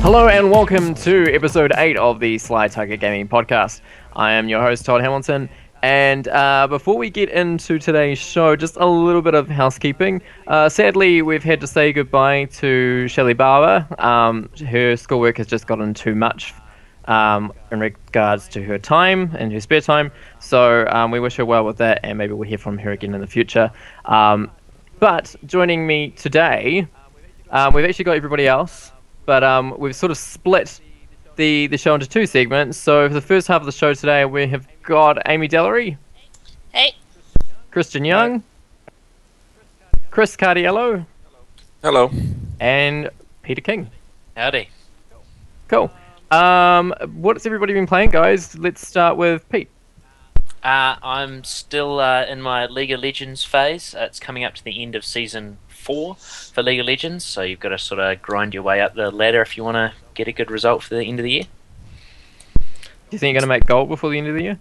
Hello and welcome to episode 8 of the Sly Tiger Gaming podcast. I am your host, Todd Hamilton, and before we get into today's show, just a little bit of housekeeping. Sadly, we've had to say goodbye to Shelley Barber. Her schoolwork has just gotten too much in regards to her time and her spare time, so we wish her well with that, and maybe we'll hear from her again in the future. But joining me today, we've actually got everybody else. But we've sort of split the show into two segments. So for the first half of the show today, we have got Aeme Dellery. Hey. Kristian Young. Chris Cardiello. Hello. And Peter King. Howdy. Cool. What's everybody been playing, guys? Let's start with Pete. I'm still in my League of Legends phase. It's coming up to the end of Season 4 for League of Legends, so you've got to sort of grind your way up the ladder if you want to get a good result for the end of the year. Do you think you're going to make gold before the end of the year?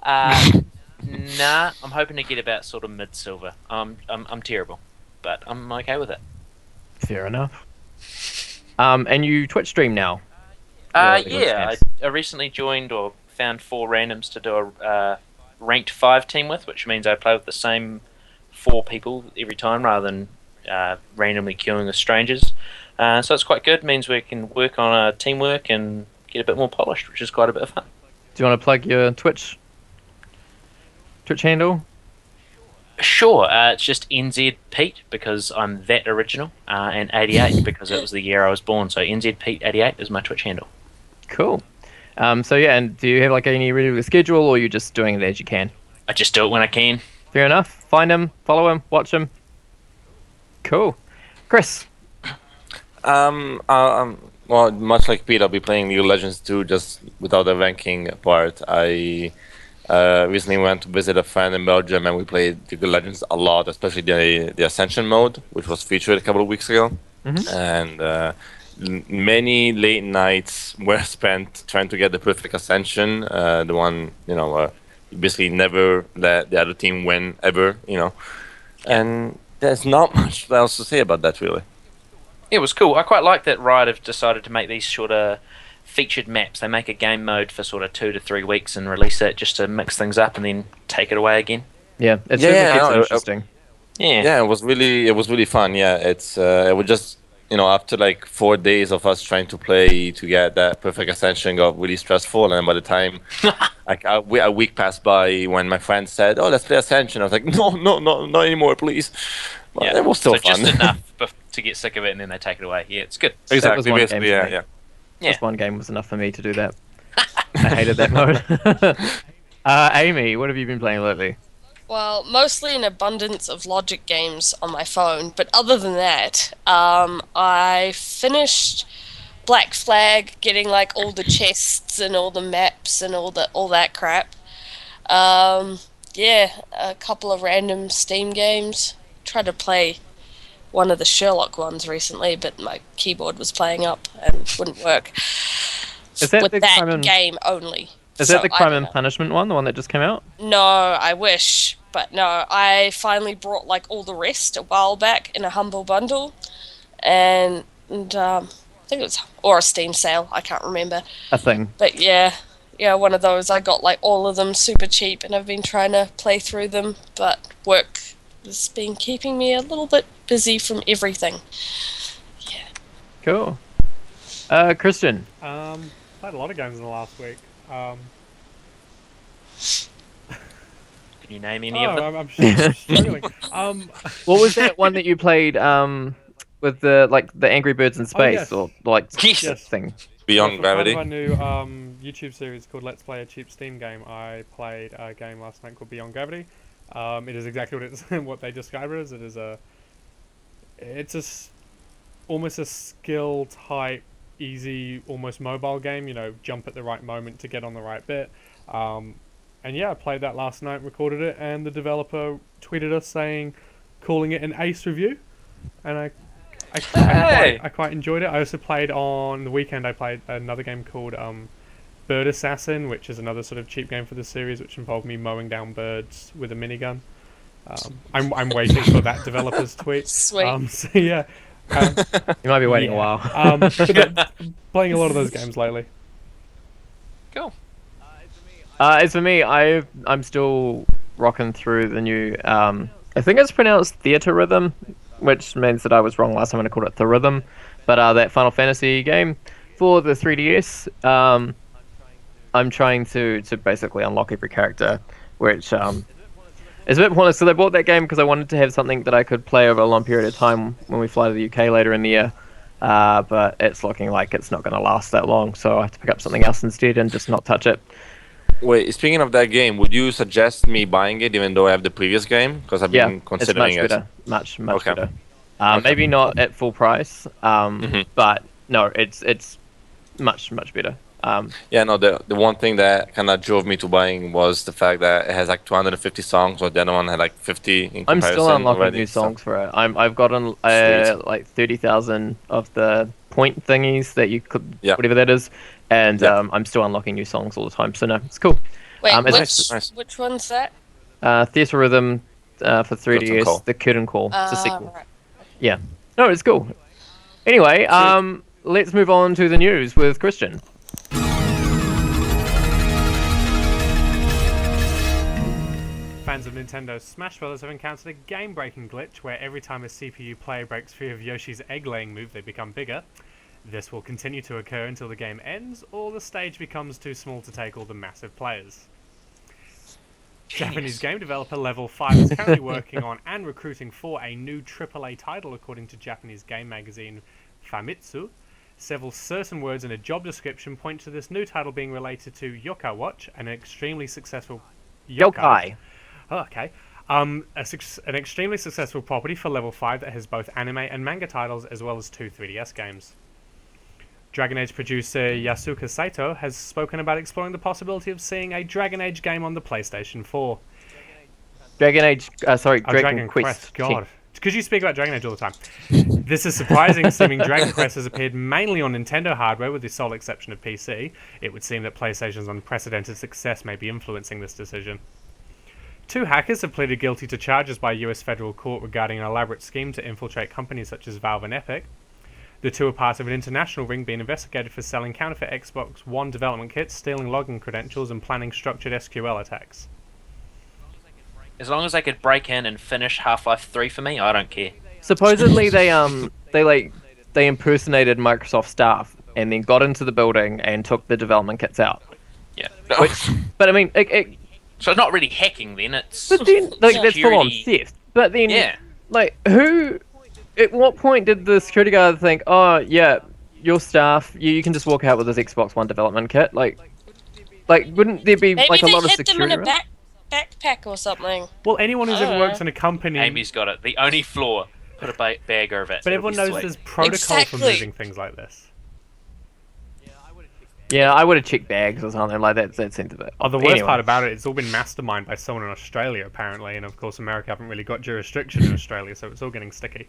Nah, I'm hoping to get about sort of mid-silver. I'm terrible, but I'm okay with it. Fair enough. And you Twitch stream now? Yeah, I recently joined or found 4 randoms to do a ranked 5 team with, which means I play with the same 4 people every time rather than randomly queuing with strangers. So it's quite good. It means we can work on teamwork and get a bit more polished, which is quite a bit of fun. Do you want to plug your Twitch handle? Sure. It's just NZ Pete because I'm that original, and 88 because it was the year I was born. So NZ Pete 88 is my Twitch handle. Cool. So yeah, and do you have like any regular schedule, or are you just doing it as you can? I just do it when I can. Fair enough. Find him, follow him, watch him. Cool. Chris. Well, much like Pete, I'll be playing League of Legends 2, just without the ranking part. I recently went to visit a friend in Belgium, and we played League of Legends a lot, especially the Ascension mode, which was featured a couple of weeks ago. Mm-hmm. And many late nights were spent trying to get the perfect Ascension, the one, you basically never let the other team win ever, And there's not much else to say about that, really. It was cool. I quite like that Riot have decided to make these sort of featured maps. They make a game mode for sort of 2 to 3 weeks and release it just to mix things up and then take it away again. Yeah, it gets interesting. Yeah, it was really fun. Yeah, it was just after like 4 days of us trying to play to get that perfect Ascension got really stressful, and by the time like a week passed by when my friend said, "Oh, let's play Ascension," I was like, "No, not anymore, please." But yeah, it was still so fun. Just enough to get sick of it, and then they take it away. Yeah, it's good. Exactly. That was Basically, yeah. Just one game was enough for me to do that. I hated that mode. Aeme, what have you been playing lately? Well, mostly an abundance of logic games on my phone, but other than that, I finished Black Flag, getting like all the chests and all the maps and all that crap. Yeah, a couple of random Steam games. Tried to play one of the Sherlock ones recently, but my keyboard was playing up and wouldn't work. Is that with the that game only. Is that the Crime and Punishment one, the one that just came out? No, I wish, but no. I finally brought like all the rest a while back in a Humble Bundle, and I think it was or a Steam sale. I can't remember. A thing. But yeah, one of those. I got like all of them super cheap, and I've been trying to play through them, but work has been keeping me a little bit busy from everything. Yeah. Cool. Kristian. Played a lot of games in the last week. Can you name any of them? I'm struggling. What was that one that you played with the Angry Birds in Space, yes. or like Yes. thing? Beyond Gravity. Part of my new YouTube series called Let's Play a Cheap Steam Game. I played a game last night called Beyond Gravity. It is exactly what they describe it as. Almost a skill type, easy, almost mobile game. Jump at the right moment to get on the right bit. And yeah, I played that last night, recorded it, and the developer tweeted us calling it an ace review, and I quite enjoyed it. I also played on the weekend. I played another game called Bird Assassin, which is another sort of cheap game for the series, which involved me mowing down birds with a minigun. I'm waiting for that developer's tweet. Sweet. So yeah, You might be waiting a while. Playing a lot of those games lately. Cool. As for me, I'm still rocking through the new. I think it's pronounced Theatre Rhythm, which means that I was wrong last time when I called it The Rhythm. But that Final Fantasy game for the 3DS. I'm trying to basically unlock every character, which is a bit pointless. So I bought that game because I wanted to have something that I could play over a long period of time when we fly to the UK later in the year. But it's looking like it's not going to last that long, so I have to pick up something else instead and just not touch it. Wait, speaking of that game, would you suggest me buying it even though I have the previous game? Because I've been considering it's much better. Maybe not at full price, but no, it's much better. The one thing that kind of drove me to buying was the fact that it has like 250 songs, while the other one had like 50 in comparison. I'm still unlocking already, new songs for it. I've gotten like 30,000 of the point thingies that you could, whatever that is, and I'm still unlocking new songs all the time. So no, it's cool. Wait, which one's that? Theatre Rhythm for 3DS, the Curtain Call. It's a sequel. Right. Yeah. No, it's cool. Anyway, let's move on to the news with Kristian. Fans of Nintendo's Smash Bros. Have encountered a game-breaking glitch where every time a CPU player breaks free of Yoshi's egg-laying move, they become bigger. This will continue to occur until the game ends, or the stage becomes too small to take all the massive players. Japanese game developer Level 5 is currently working on and recruiting for a new AAA title, according to Japanese game magazine Famitsu. Several certain words in a job description point to this new title being related to Yokai Watch, an extremely successful Yokai. Oh, okay. An extremely successful property for Level 5 that has both anime and manga titles as well as 2 3DS games. Dragon Age producer Yasuka Saito has spoken about exploring the possibility of seeing a Dragon Age game on the PlayStation 4. Dragon Quest. God. Because you speak about Dragon Age all the time. This is surprising, assuming Dragon Quest has appeared mainly on Nintendo hardware with the sole exception of PC. It would seem that PlayStation's unprecedented success may be influencing this decision. 2 hackers have pleaded guilty to charges by a US federal court regarding an elaborate scheme to infiltrate companies such as Valve and Epic. The 2 are part of an international ring being investigated for selling counterfeit Xbox One development kits, stealing login credentials, and planning structured SQL attacks. As long as they could break in and finish Half-Life 3 for me, I don't care. Supposedly they impersonated Microsoft staff and then got into the building and took the development kits out. Yeah. But I mean, so it's not really hacking then, it's... But then, that's full-on theft. But then, who... At what point did the security guard think, oh, yeah, your staff, you can just walk out with this Xbox One development kit? Like wouldn't there be, Maybe a lot of security? Maybe they hid them in a backpack or something. Well, anyone who's ever worked in a company... Amy's got it. The only flaw. Put a bag over it. But everyone knows there's protocol for moving things like this. Yeah, I would have checked bags or something like that. That seems a bit... The worst part about it, it's all been masterminded by someone in Australia, apparently. And, of course, America haven't really got jurisdiction in Australia, so it's all getting sticky.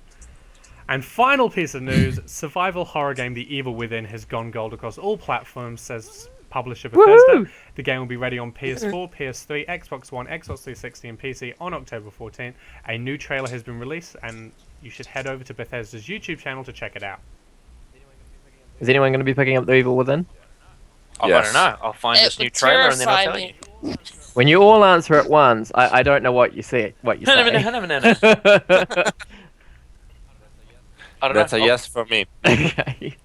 And final piece of news, survival horror game The Evil Within has gone gold across all platforms, says publisher Bethesda. The game will be ready on PS4, PS3, Xbox One, Xbox 360 and PC on October 14th. A new trailer has been released and you should head over to Bethesda's YouTube channel to check it out. Is anyone going to be picking up The Evil Within? I don't know. I'll find this new trailer and then I'll tell you. When you all answer at once, I don't know what you say. No. That's a yes for me. Okay.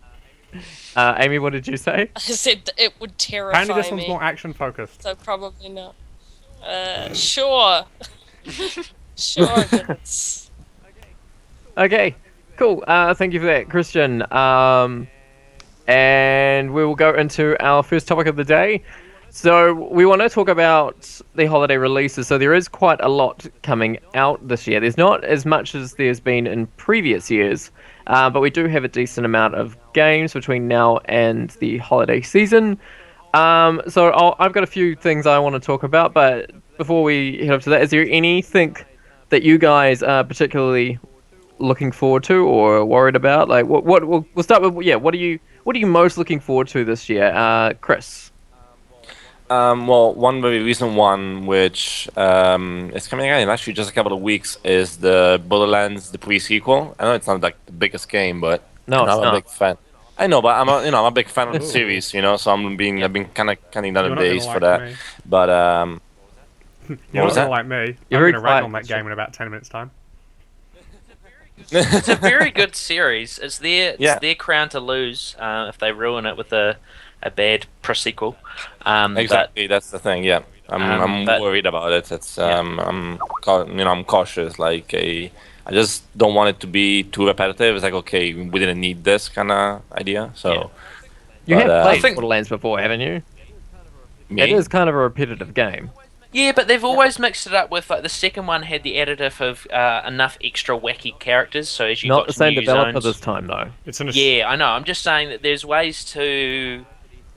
Amy, what did you say? I said it would terrify me. Apparently this one's more action focused. So probably not. Sure. Sure. Okay, cool. Thank you for that, Kristian. And we will go into our first topic of the day. So we want to talk about the holiday releases. So there is quite a lot coming out this year. There's not as much as there's been in previous years, but we do have a decent amount of games between now and the holiday season. So I've got a few things I want to talk about, but before we head up to that, is there anything that you guys are particularly looking forward to or worried about? Like, we'll start with what are you most looking forward to this year, Chris? Well, one very recent one, which is coming out in actually just a couple of weeks, is the Borderlands, the pre-sequel. I know it's not like the biggest game, but No, it's I'm a not. big fan. I know, but I'm a big fan of the Ooh. series, so I've been kind of cutting down You're the not gonna days for like that. me. But You're was not that? gonna like me. You're I'm very gonna rag quiet, on that Kristian. game in about 10 minutes time. It's a very good series. It's Yeah. their crown to lose if they ruin it with a bad prequel. Exactly, that's the thing. Yeah, I'm but- worried about it. It's Yeah. I'm cautious. I just don't want it to be too repetitive. It's like, okay, we didn't need this kind of idea. So Yeah. You But, have played think- Borderlands before, haven't you? me, It is kind of a repetitive game. Yeah, but they've always mixed it up with, like, the second one had the additive of enough extra wacky characters, so as you Not got the to same new developer zones, this time, though. It's an Yeah, I know. I'm just saying that there's ways to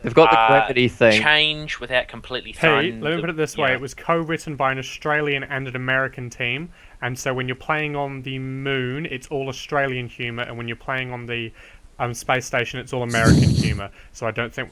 They've got the gravity thing. change without completely Hey, throwing. let me put it this way: yeah. it was co-written by an Australian and an American team, and so when you're playing on the moon, it's all Australian humor, and when you're playing on the space station, it's all American humor. So I don't think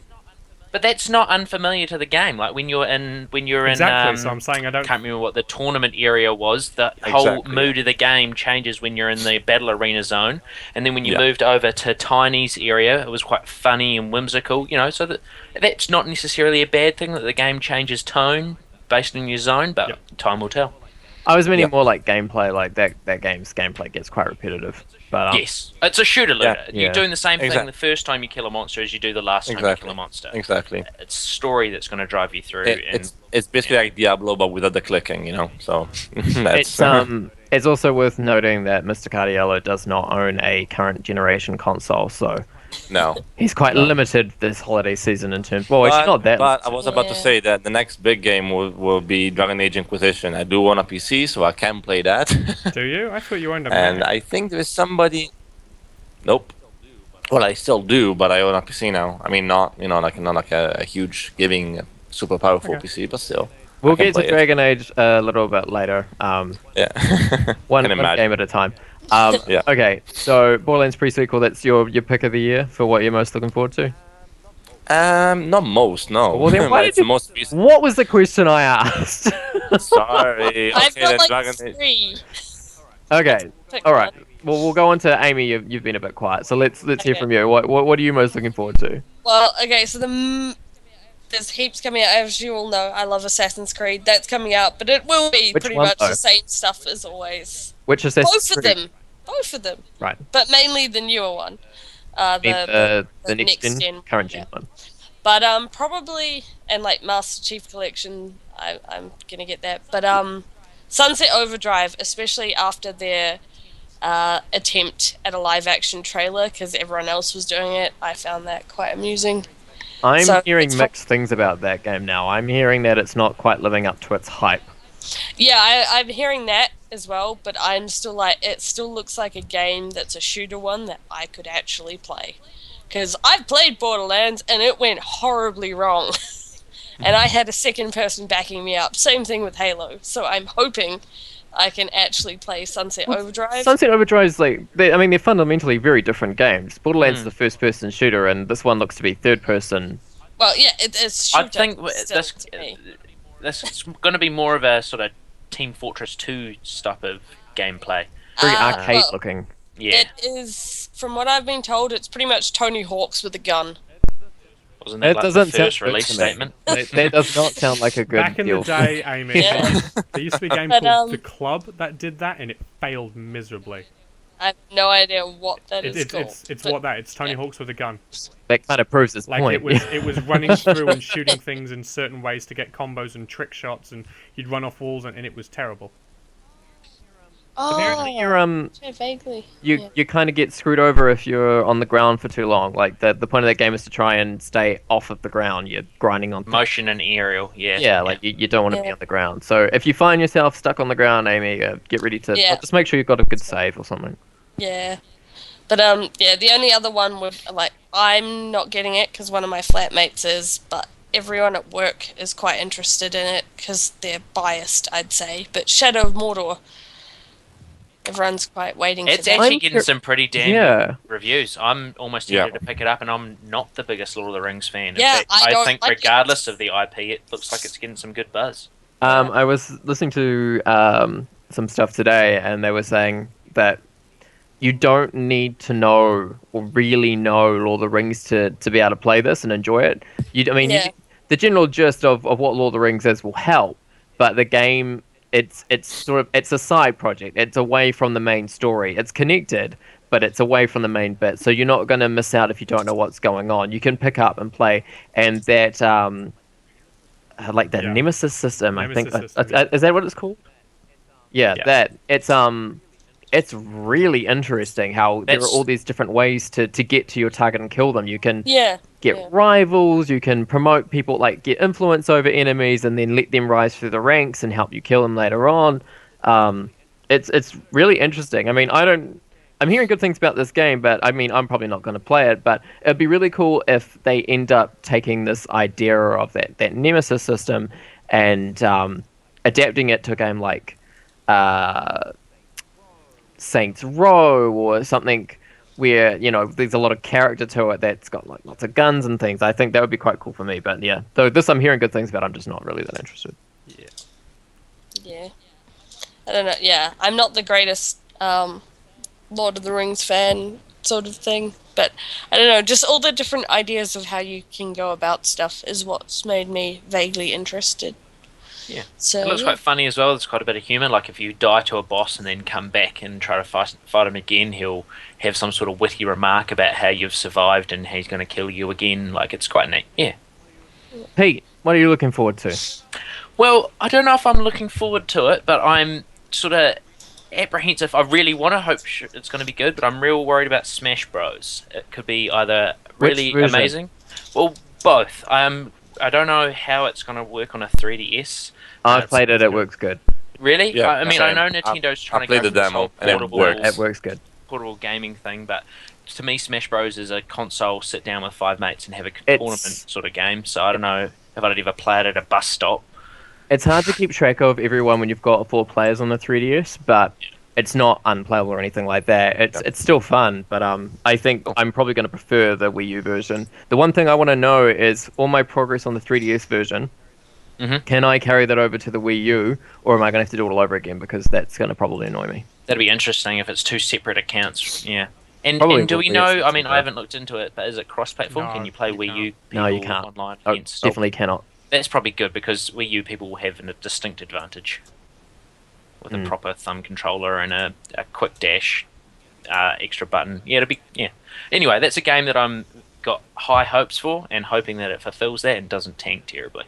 But that's not unfamiliar to the game. Like when you're in exactly. So I'm saying I don't. can't remember what the tournament area was. The whole Exactly, mood of the game changes when you're in the battle arena zone, and then when you Yeah. moved over to Tiny's area, it was quite funny and whimsical. So that's not necessarily a bad thing that the game changes tone based on your zone, but Yep. time will tell. I was meaning Yep. more like gameplay, like that game's gameplay gets quite repetitive. But Yes, it's a shooter looter. Yeah. You're doing the same thing Exact- the first time you kill a monster as you do the last time you Exactly. kill a monster. exactly. It's story that's going to drive you through. It's basically like Diablo, but without the clicking. So that's it's also worth noting that Mr. Cardiello does not own a current generation console, so no. he's quite limited this holiday season in terms. Well, it's not that. But I was about to Yeah. say that the next big game will be Dragon Age Inquisition. I do own a PC, so I can play that. Do you? I thought you owned a And Mac. I think there's somebody. Nope. Well, I still do, but I own a PC now. I mean, not like a huge gaming, super powerful Okay. PC, but still. We'll I can get to play it. Dragon Age a little bit later. Yeah. One Can imagine. game at a time. Yeah. Okay, so Borderlands pre-sequel, that's your pick of the year for what you're most looking forward to? Not most, no. Well, then why It's did the most recent. What was the question I asked? Sorry. I've Okay, got then like Dragon Age. 3. Okay, Pick all right. one. Well, we'll go on to Amy. You've been a bit quiet, so let's hear Okay. from you. What are you most looking forward to? Well, okay, so there's heaps coming out. As you all know, I love Assassin's Creed. That's coming out, but it will be Which pretty one, much though? the same stuff as always. Which Assassin's Both of Creed? them. Both of them. Right. But mainly the newer one. I mean, the the next next gen, gen, current yeah. gen one. But probably, and like Master Chief Collection, I'm gonna get that. But Sunset Overdrive, especially after their attempt at a live action trailer, because everyone else was doing it, I found that quite amusing. I'm So, hearing it's mixed things about that game now. I'm hearing that it's not quite living up to its hype. Yeah, I'm hearing that as well, but I'm still like, it still looks like a game that's a shooter one that I could actually play. Because I've played Borderlands and it went horribly wrong. And I had a second person backing me up. Same thing with Halo. So I'm hoping I can actually play Sunset Overdrive. Sunset Overdrive is they're fundamentally very different games. Borderlands is a first-person shooter, and this one looks to be third-person. Well, yeah, it's shooter. I think still this to me. this is going to be more of a sort of Team Fortress 2 type of gameplay. Very Uh, arcade well, looking. Yeah, It is, from what I've been told, it's pretty much Tony Hawk's with a gun. wasn't That that like doesn't the sound first good release to me. statement? That does not sound like a good Back in deal. the day, Aeme, Yeah. there used to be a game But, called The Club that did that, and it failed miserably. I have no idea what that is called. It's but- what that. It's Tony yeah. Hawk's with a gun. That kind of proves his Like point. it was running through and shooting things in certain ways to get combos and trick shots, and you'd run off walls, and it was terrible. Apparently, Oh, you're yeah, vaguely. you Yeah. you kind of get screwed over if you're on the ground for too long. Like the point of that game is to try and stay off of the ground. You're grinding on things. Motion and aerial, yeah. Yeah, like you don't want to be Yeah. on the ground. So if you find yourself stuck on the ground, Amy, get ready to Yeah. just make sure you've got a good save or something. Yeah. But yeah, the only other one would, like, I'm not getting it because one of my flatmates is, but everyone at work is quite interested in it because they're biased, I'd say. But Shadow of Mordor everyone's quite waiting It's for that. actually getting some pretty damn Yeah. good reviews. I'm almost tempted to pick it up, and I'm not the biggest Lord of the Rings fan. In Yeah, fact, I I don't think like regardless of the IP, it looks like it's getting some good buzz. I was listening to some stuff today, and they were saying that you don't need to know or really know Lord of the Rings to be able to play this and enjoy it. The general gist of what Lord of the Rings is will help, but the game, it's a side project. It's away from the main story. It's connected, but it's away from the main bit. So you're not going to miss out if you don't know what's going on. You can pick up and play, and that like that Nemesis system. I think is that what it's called? Yeah, that it's really interesting how there are all these different ways to get to your target and kill them. You can get rivals, you can promote people, like get influence over enemies and then let them rise through the ranks and help you kill them later on. It's really interesting. I mean, I'm hearing good things about this game, but I mean, I'm probably not going to play it, but it'd be really cool if they end up taking this idea of that Nemesis system and adapting it to a game like Saints Row or something where, there's a lot of character to it that's got like lots of guns and things. I think that would be quite cool for me, but yeah. Though this I'm hearing good things about, I'm just not really that interested. Yeah. I don't know. Yeah, I'm not the greatest Lord of the Rings fan sort of thing, but I don't know, just all the different ideas of how you can go about stuff is what's made me vaguely interested. Yeah, so it looks quite funny as well. There's quite a bit of humour. Like if you die to a boss and then come back and try to fight him again, he'll have some sort of witty remark about how you've survived and he's going to kill you again. Like it's quite neat. Yeah. Pete, what are you looking forward to? Well, I don't know if I'm looking forward to it, but I'm sort of apprehensive. I really want to hope it's going to be good, but I'm real worried about Smash Bros. It could be either really amazing, well, both. I don't know how it's going to work on a 3DS. I've played it. It works good. Really? Yeah, I mean, I know Nintendo's trying to go for this whole portable, it works good. Portable gaming thing, but to me, Smash Bros is a console sit down with 5 mates and have a tournament sort of game. So I don't know if I'd ever play it at a bus stop. It's hard to keep track of everyone when you've got 4 players on the 3DS, but it's not unplayable or anything like that. It's still fun, but I think I'm probably going to prefer the Wii U version. The one thing I want to know is all my progress on the 3DS version. Mm-hmm. Can I carry that over to the Wii U, or am I going to have to do it all over again? Because that's going to probably annoy me. That'd be interesting if it's 2 separate accounts. Yeah. And do we know? I mean, I haven't looked into it, but is it cross-platform? No, Can you play Wii U people you can't. online? Oh, definitely cannot. That's probably good because Wii U people will have a distinct advantage with a proper thumb controller and a quick dash extra button. Yeah, Anyway, that's a game that I'm got high hopes for and hoping that it fulfills that and doesn't tank terribly.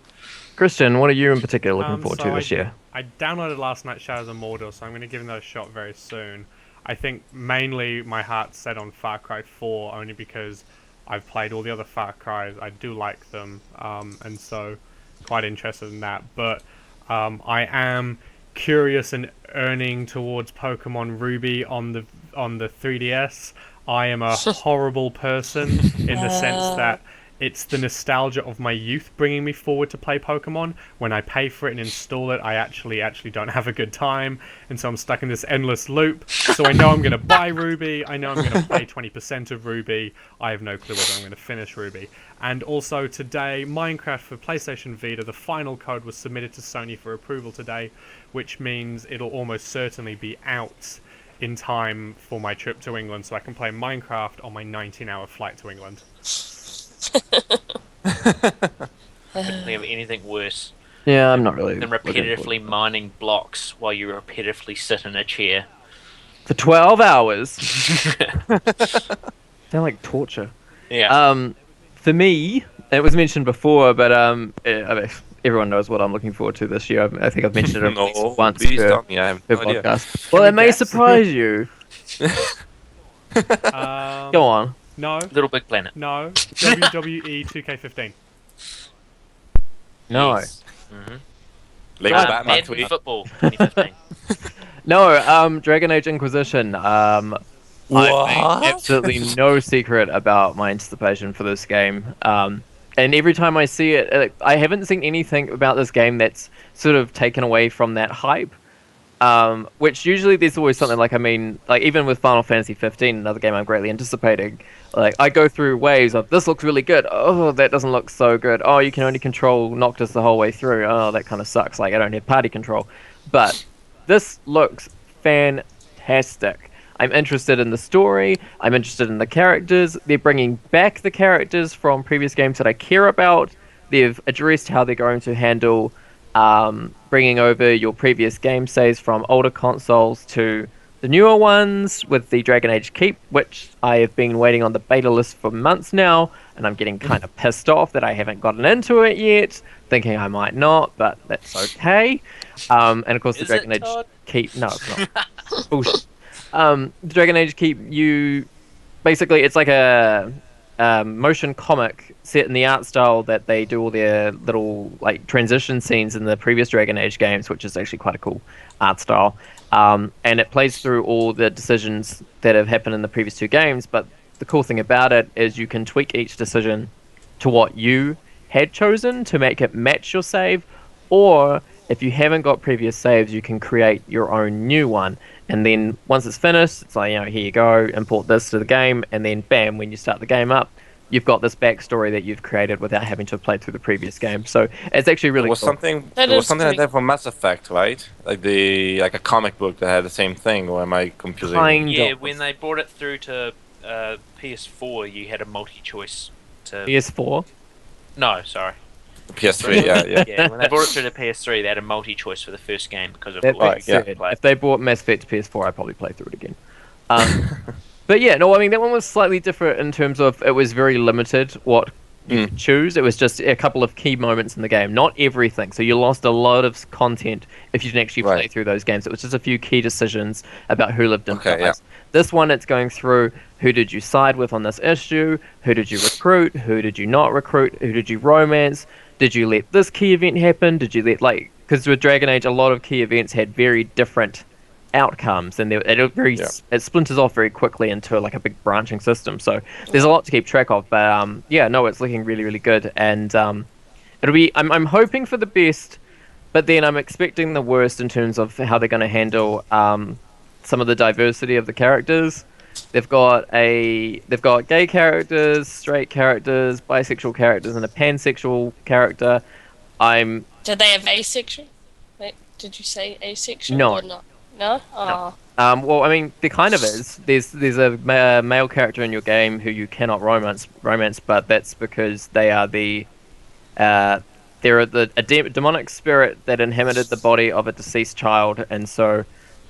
Kristian, what are you in particular looking forward to this year? I downloaded last night Shadows of Mordor, so I'm going to give that a shot very soon. I think mainly my heart's set on Far Cry 4 only because I've played all the other Far Cries. I do like them, and so quite interested in that. But I am curious and earning towards Pokemon Ruby on the 3DS. I am a horrible person in the sense that it's the nostalgia of my youth bringing me forward to play Pokemon. When I pay for it and install it, I actually don't have a good time, and so I'm stuck in this endless loop. So I know I'm going to buy Ruby, I know I'm going to play 20% of Ruby, I have no clue whether I'm going to finish Ruby. And also today, Minecraft for PlayStation Vita, the final code was submitted to Sony for approval today, which means it'll almost certainly be out in time for my trip to England, so I can play Minecraft on my 19-hour flight to England. I couldn't think of anything worse. Yeah, I'm not really than repetitively mining blocks while you repetitively sit in a chair for 12 hours. Sound like torture. Yeah. For me, it was mentioned before, but everyone knows what I'm looking forward to this year. I think I've mentioned it once per podcast. Well, it may surprise you. Go on. No. Little Big Planet. No. WWE 2K15. No. Yes. Mm-hmm. Madden Football 2015. No, Dragon Age Inquisition. What? I've made absolutely no secret about my anticipation for this game. And every time I see it, I haven't seen anything about this game that's sort of taken away from that hype. Which usually there's always something like, I mean, like even with Final Fantasy 15, another game I'm greatly anticipating, like I go through waves of this looks really good, oh that doesn't look so good, oh you can only control Noctis the whole way through, oh that kind of sucks, like I don't have party control. But this looks fantastic. I'm interested in the story, I'm interested in the characters, they're bringing back the characters from previous games that I care about, they've addressed how they're going to handle bringing over your previous game saves from older consoles to the newer ones with the Dragon Age Keep, which I have been waiting on the beta list for months now, and I'm getting kind of pissed off that I haven't gotten into it yet, thinking I might not, but that's okay. And of course, the Dragon Age Keep. No, it's not. Bullshit. The Dragon Age Keep, you basically it's like a motion comic set in the art style that they do all their little like transition scenes in the previous Dragon Age games, which is actually quite a cool art style. And it plays through all the decisions that have happened in the previous two games. But the cool thing about it is you can tweak each decision to what you had chosen to make it match your save, or if you haven't got previous saves, you can create your own new one. And then once it's finished, it's like, here you go, import this to the game, and then bam, when you start the game up, you've got this backstory that you've created without having to have played through the previous game. So it's actually really cool. Something like that for Mass Effect, right? Like a comic book that had the same thing, or am I confusing? Yeah, when they brought it through to PS4, you had a multi-choice to... PS4? No, sorry. PS3, yeah. Yeah, when they brought it through to PS3, they had a multi-choice for the first game because of If they brought Mass Effect to PS4, I'd probably play through it again. But yeah, no, I mean, that one was slightly different in terms of it was very limited what you could choose. It was just a couple of key moments in the game, not everything. So you lost a lot of content if you didn't actually play through those games. It was just a few key decisions about who lived in place. Yeah. This one, it's going through who did you side with on this issue, who did you recruit, who did you not recruit, who did you romance, did you let this key event happen, did you let, because with Dragon Age, a lot of key events had very different outcomes, and it splinters off very quickly into like a big branching system. So there's a lot to keep track of. But it's looking really, really good, and it'll be. I'm hoping for the best, but then I'm expecting the worst in terms of how they're going to handle some of the diversity of the characters. They've got gay characters, straight characters, bisexual characters, and a pansexual character. Did they have asexual? Wait, did you say asexual or not? No? Oh. No. Well, I mean, there kind of is. There's a male character in your game who you cannot romance, but that's because they are they're a demonic spirit that inhabited the body of a deceased child, and so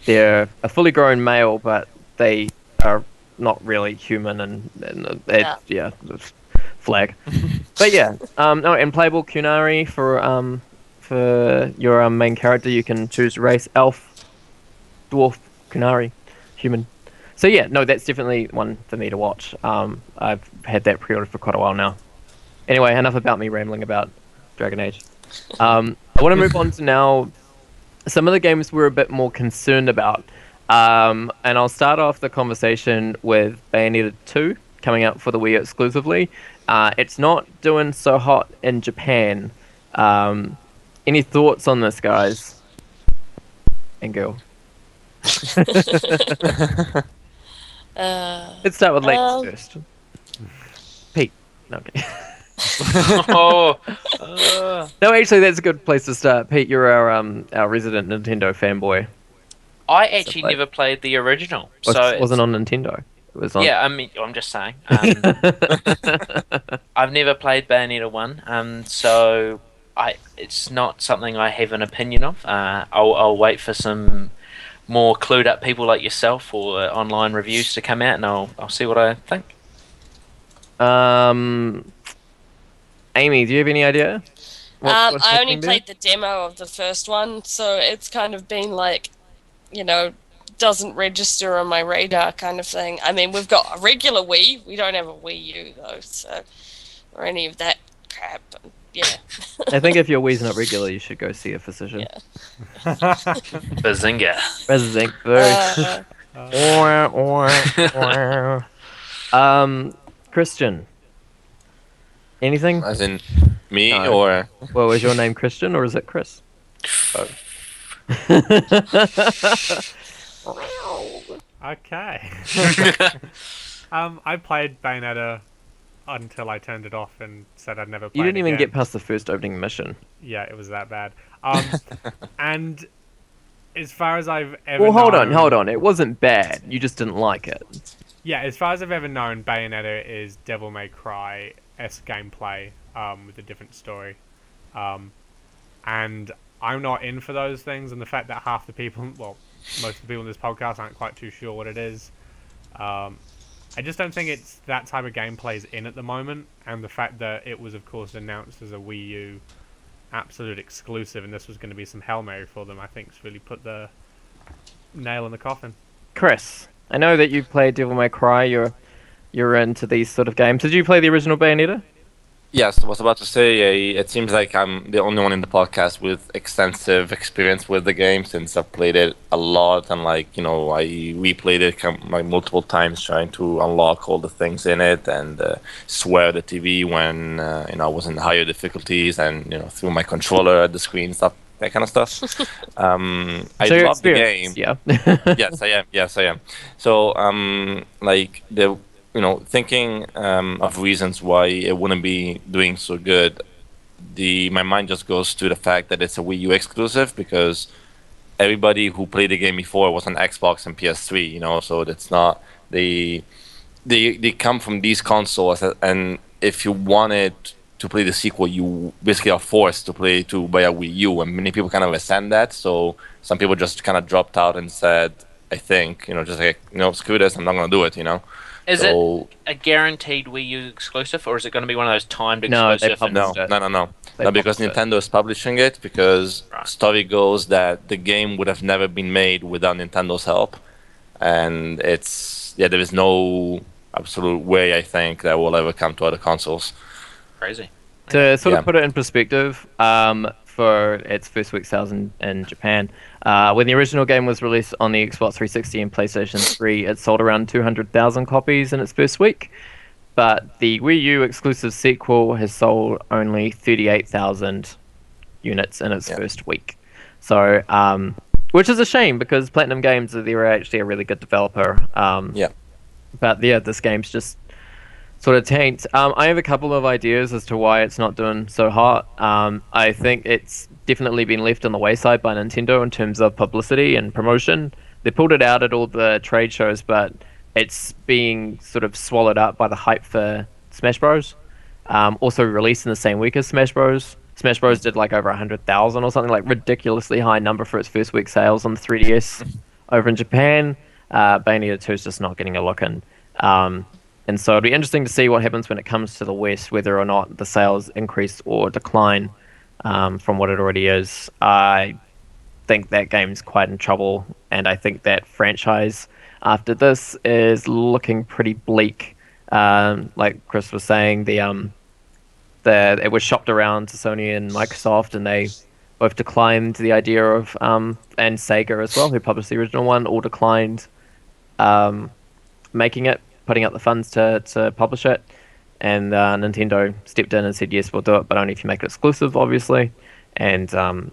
they're a fully grown male, but they are not really human, and flag. But yeah, and playable Kunari for your main character. You can choose race elf, dwarf, Kunari, human. So yeah, no, that's definitely one for me to watch. I've had that pre-ordered for quite a while now. Anyway, enough about me rambling about Dragon Age. I want to move on to now some of the games we're a bit more concerned about. And I'll start off the conversation with Bayonetta 2 coming out for the Wii exclusively. It's not doing so hot in Japan. Any thoughts on this, guys? And girl. Let's start with ladies first. Pete. No, okay. No, actually, that's a good place to start. Pete, you're our resident Nintendo fanboy. I actually never played the original, so it wasn't on Nintendo. It was on. Yeah, I mean, I'm just saying. I've never played Bayonetta 1, so it's not something I have an opinion of. I'll wait for some more clued up people like yourself or online reviews to come out, and I'll see what I think. Aeme, do you have any idea? I only played the demo of the first one, so it's kind of been like, doesn't register on my radar kind of thing. I mean, we've got a regular Wii. We don't have a Wii U, though, or any of that crap. Yeah. I think if your Wii's not regular, you should go see a physician. Yeah. Bazinga. Kristian. Anything? As in me, or... Well, is your name Kristian, or is it Chris? Okay. I played Bayonetta until I turned it off and said I'd never play You didn't it even again. get past the first opening mission. Yeah, it was that bad. And as far as I've ever Well, hold known... on. It wasn't bad. You just didn't like it. Yeah, as far as I've ever known, Bayonetta is Devil May Cry-esque gameplay with a different story. And I'm not in for those things, and the fact that half the people, well, most of the people in this podcast aren't quite too sure what it is. I just don't think it's that type of gameplay's in at the moment, and the fact that it was, of course, announced as a Wii U absolute exclusive, and this was going to be some Hail Mary for them, I think's really put the nail in the coffin. Chris, I know that you played Devil May Cry. You're into these sort of games. Did you play the original Bayonetta? Yes, I was about to say, it seems like I'm the only one in the podcast with extensive experience with the game since I've played it a lot and I replayed it like multiple times trying to unlock all the things in it and swear at the TV when I was in higher difficulties and threw my controller at the screen, stuff, that kind of stuff. I So you're love the experienced, game. yeah. Yes, I am. So thinking of reasons why it wouldn't be doing so good, my mind just goes to the fact that it's a Wii U exclusive because everybody who played the game before was on Xbox and PS3, so that's not they come from these consoles, and if you wanted to play the sequel, you basically are forced to buy a Wii U, and many people kind of resent that. So some people just kind of dropped out and said, I think, just like, screw this, I'm not gonna do it, Is it a guaranteed Wii U exclusive, or is it going to be one of those timed No, they exclusive? published No. They No, because published it. Nintendo is publishing it because Right. story goes that the game would have never been made without Nintendo's help, and there is no absolute way I think that will ever come to other consoles. Crazy. To sort Yeah. of put it in perspective, for its first week sales in Japan, when the original game was released on the Xbox 360 and PlayStation 3, it sold around 200,000 copies in its first week. But the Wii U exclusive sequel has sold only 38,000 units in its first week. So, which is a shame because Platinum Games, they're actually a really good developer. But yeah, this game's just sort of tanked. I have a couple of ideas as to why it's not doing so hot. I think it's definitely been left on the wayside by Nintendo in terms of publicity and promotion. They pulled it out at all the trade shows, but it's being sort of swallowed up by the hype for Smash Bros. Also released in the same week as Smash Bros. Smash Bros did like over 100,000 or something, like ridiculously high number for its first week sales on the 3DS over in Japan. Bayonetta 2 is just not getting a look in. And so it'll be interesting to see what happens when it comes to the West, whether or not the sales increase or decline from what it already is. I think that game's quite in trouble, and I think that franchise after this is looking pretty bleak. Like Chris was saying, it was shopped around to Sony and Microsoft, and they both declined the idea of, and Sega as well, who published the original one, all declined making it, putting up the funds to publish it, and Nintendo stepped in and said, yes, we'll do it, but only if you make it exclusive, obviously. And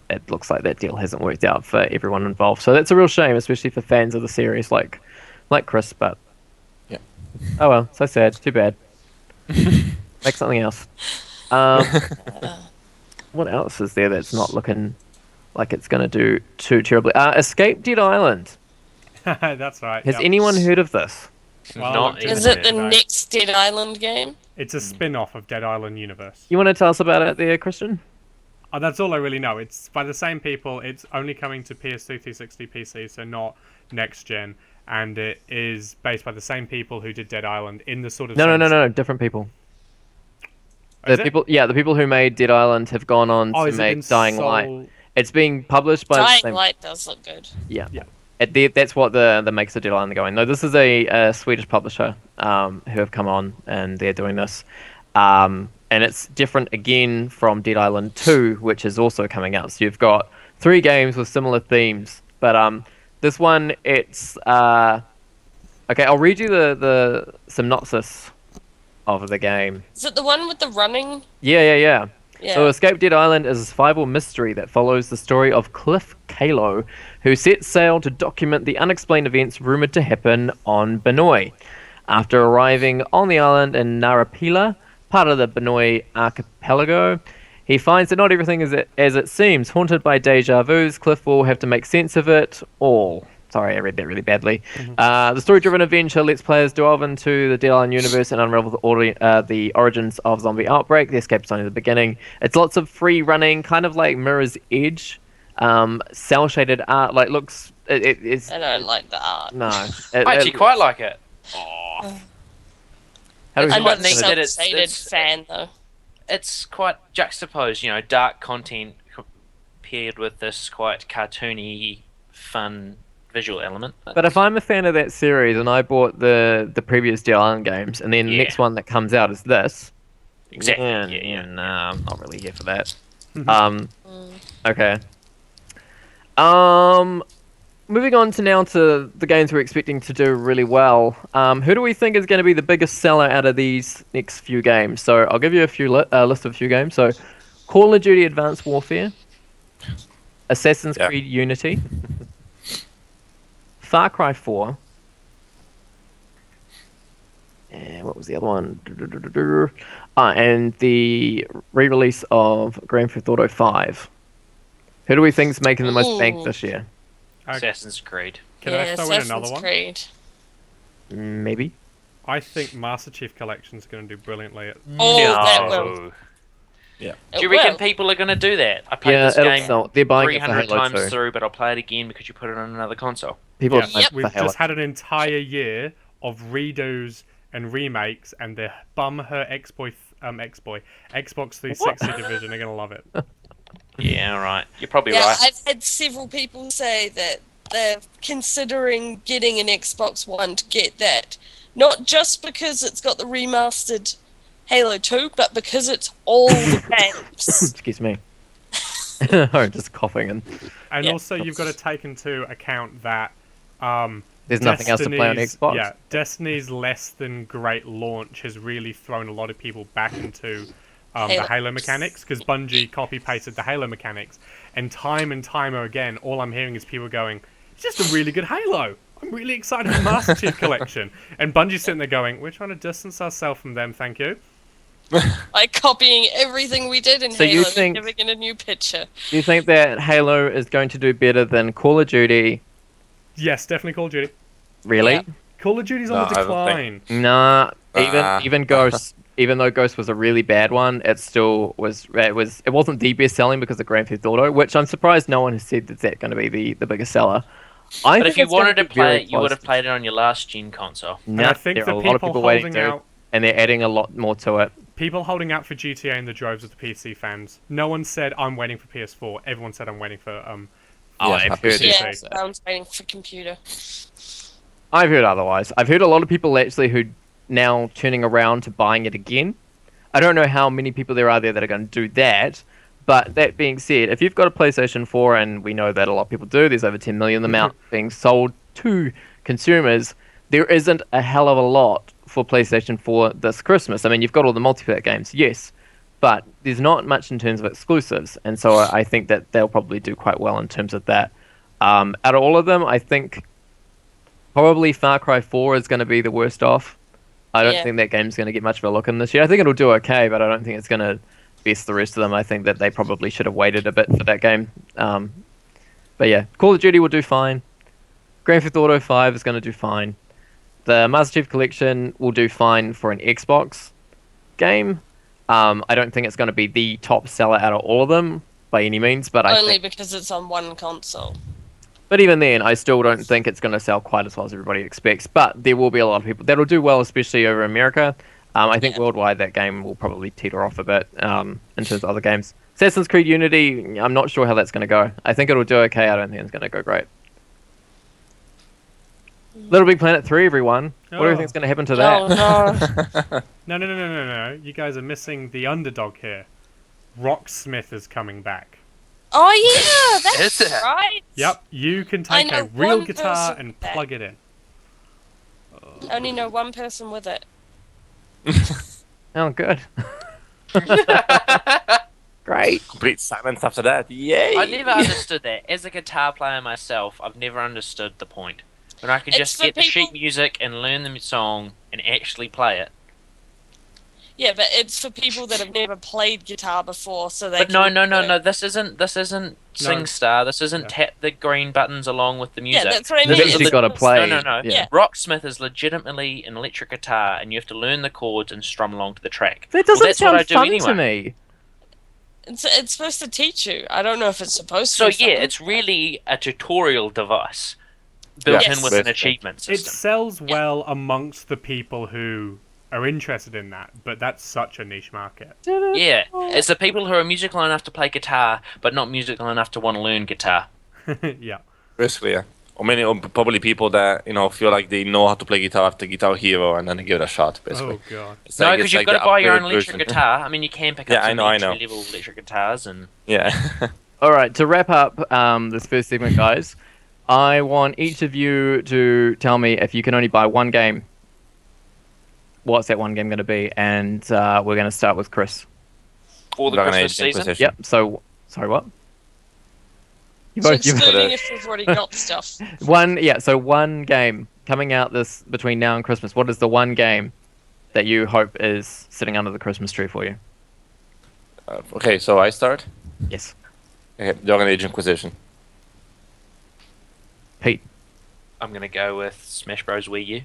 it looks like that deal hasn't worked out for everyone involved. So that's a real shame, especially for fans of the series like Chris, but yeah. Oh well, so sad. Too bad. Make something else. What else is there that's not looking like it's going to do too terribly? Escape Dead Island. That's right. Has yep. anyone heard of this? Well, Not Is even it the no. next Dead Island game? It's a spin-off of Dead Island universe. You want to tell us about it there, Kristian? Oh, that's all I really know. It's by the same people. It's only coming to PS2, 360, PC, so not next gen. And it is based by the same people who did Dead Island in the sort of No, different people. Is The it? people who made Dead Island have gone on Oh, to is it make in Dying Light. It's being published by the Dying same... Light does look good. Yeah. Yeah. That's what the makes of Dead Island going. No, this is a Swedish publisher who have come on and they're doing this. And it's different again from Dead Island 2, which is also coming out. So you've got 3 games with similar themes. But this one, it's... okay, I'll read you the synopsis of the game. Is it the one with the running? Yeah. Yeah. So Escape Dead Island is a survival mystery that follows the story of Cliff Kalo, who sets sail to document the unexplained events rumored to happen on Benoi. After arriving on the island in Narapila, part of the Benoi archipelago, he finds that not everything is as it seems. Haunted by deja vus, Cliff will have to make sense of it all. Sorry, I read that really badly. The story-driven adventure lets players delve into the Dead Island universe and unravel the origins of zombie outbreak. The escape's only the beginning. It's lots of free running, kind of like Mirror's Edge, cel-shaded art. Like looks, it's I don't like the art. no. I actually quite like it. How do we I'm feel not a about that it? self-shaded fan, though. It's quite juxtaposed, dark content paired with this quite cartoony, fun visual element. But if I'm a fan of that series and I bought the previous Dead Island games, and then the next one that comes out is this, Exactly. yeah, nah, I'm not really here for that. Mhm. Okay. Moving on to the games we're expecting to do really well. Who do we think is going to be the biggest seller out of these next few games? So I'll give you a list of a few games. So Call of Duty Advanced Warfare, Assassin's Creed Unity, Far Cry 4, and what was the other one? And the re-release of Grand Theft Auto 5. Who do we think is making the most bank this year? Assassin's Creed. Can I throw in another one? Creed. Maybe. I think Master Chief Collection's going to do brilliantly at... That will. Yeah. Do you reckon people are going to do that? I played this it'll game sell. They're buying it for 300 Halo times 2. through, but I'll play it again because you put it on another console. People Yeah, are buying it we've for Halo. just had an entire year of redos and remakes, and the Xbox 360 division are going to love it. Yeah, right. You're probably Yeah, right. I've had several people say that they're considering getting an Xbox One to get that. Not just because it's got the remastered Halo 2, but because it's all the games. Excuse me. I'm just coughing and And Yeah. also, you've got to take into account that there's nothing else to play on Destiny's- Xbox. Yeah, Destiny's less than great launch has really thrown a lot of people back into the Halo. Halo mechanics, because Bungie copy-pasted the Halo mechanics, and time again, all I'm hearing is people going, it's just a really good Halo. I'm really excited for Master Chief Collection. And Bungie's sitting there going, we're trying to distance ourselves from them, thank you. Like copying everything we did in So you Halo think- and giving it a new picture. Do you think that Halo is going to do better than Call of Duty? Yes, definitely Call of Duty. Really? Yeah. Call of Duty's No, on the I don't decline. Nah. Ah. Even Ghost. Even though Ghost was a really bad one, it still was. It wasn't the best selling because of Grand Theft Auto, which I'm surprised no one has said that's going to be the biggest seller. But think if you it's gonna wanted to be play very it, you would have close. played it on your last gen console. And Nah, I think there the are a lot of people people waiting holding to, out, and they're adding a lot more to it. people holding out for GTA in the droves of the PC fans. No one said I'm waiting for PS4. Everyone said I'm waiting for Oh, Yeah, I've heard PC. Yeah, it. I was waiting for computer. I've heard otherwise. I've heard a lot of people actually who now turning around to buying it again. I don't know how many people there are there that are going to do that. But that being said, if you've got a PlayStation 4, and we know that a lot of people do, there's over 10 million of them out being sold to consumers, there isn't a hell of a lot for PlayStation 4 this Christmas. I mean, you've got all the multiplayer games, yes, but there's not much in terms of exclusives, and so I think that they'll probably do quite well in terms of that. Out of all of them, I think probably Far Cry 4 is going to be the worst off. I don't Yeah. think that game's going to get much of a look in this year. I think it'll do okay, but I don't think it's going to best the rest of them. I think that they probably should have waited a bit for that game. But yeah, Call of Duty will do fine. Grand Theft Auto 5 is going to do fine. The Master Chief Collection will do fine for an Xbox game. I don't think it's going to be the top seller out of all of them by any means, but Only because it's on one console. But even then, I still don't think it's going to sell quite as well as everybody expects. But there will be a lot of people that'll do well, especially over America. I think worldwide that game will probably teeter off a bit in terms of other games. Assassin's Creed Unity, I'm not sure how that's going to go. I think it'll do okay. I don't think it's going to go great. Little Big Planet 3, everyone. What do you Oh. think is going to happen to that? No. No. You guys are missing the underdog here. Rocksmith is coming back. Oh yeah, that's Is it? right. Yep, you can I take know a real one guitar person and that- plug it in. I only know one person with it. Oh, good. Great. Complete silence after that. Yay! I never understood that. As a guitar player myself, I've never understood the point. When I could It's just for get the sheet people- music and learn the song and actually play it. Yeah, but it's for people that have never played guitar before, so they. But can, no. This isn't SingStar. This isn't tap the green buttons along with the music. Yeah, that's what I They've mean. actually It's- got to play. No. Yeah. Rocksmith is legitimately an electric guitar, and you have to learn the chords and strum along to the track. That doesn't that's sound what I do fun anyway. to me. It's supposed to teach you. I don't know if it's supposed So to. yeah, it's really a tutorial device built Yes. in with an Basically. achievement It system. sells well amongst the people who are interested in that, but that's such a niche market. Yeah, it's the people who are musical enough to play guitar, but not musical enough to want to learn guitar. Yeah. Basically, yeah. Or probably people that feel like they know how to play guitar after Guitar Hero and then they give it a shot. Basically, Oh god. It's No, like- because it's you've like got to the buy your own upgraded electric version. guitar. I mean, you can pick up Yeah, I some know. entry-level electric guitars, and Yeah. All right, to wrap up this first segment, guys, I want each of you to tell me if you can only buy one game, what's that one game going to be? And we're going to start with Chris. for the Dragon Christmas Age season. Inquisition. Yep, so, sorry, what? You So both, you excluding it. if you've already got stuff. so one game coming out this between now and Christmas. What is the one game that you hope is sitting under the Christmas tree for you? Okay, so I start. Yes. Okay, Dragon Age Inquisition. Pete. I'm going to go with Smash Bros. Wii U.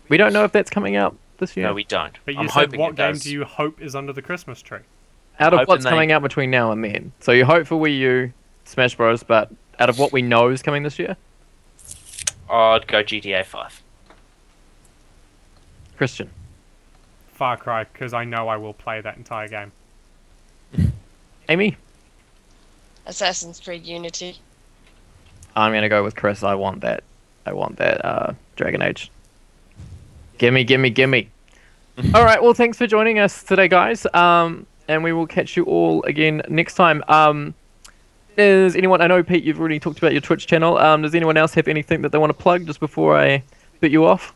We don't know if that's coming out this year. No, we don't. But you I'm said hoping what it game does. do you hope is under the Christmas tree? Out of hoping what's they- coming out between now and then. So you hope for Wii U, Smash Bros, but out of what we know is coming this year? I'd go GTA 5. Kristian. Far Cry, because I know I will play that entire game. Aeme? Assassin's Creed Unity. I'm gonna go with Chris. I want that Dragon Age. Gimme. All right. Well, thanks for joining us today, guys. And we will catch you all again next time. Does anyone? I know Pete, you've already talked about your Twitch channel. Does anyone else have anything that they want to plug just before I bit you off?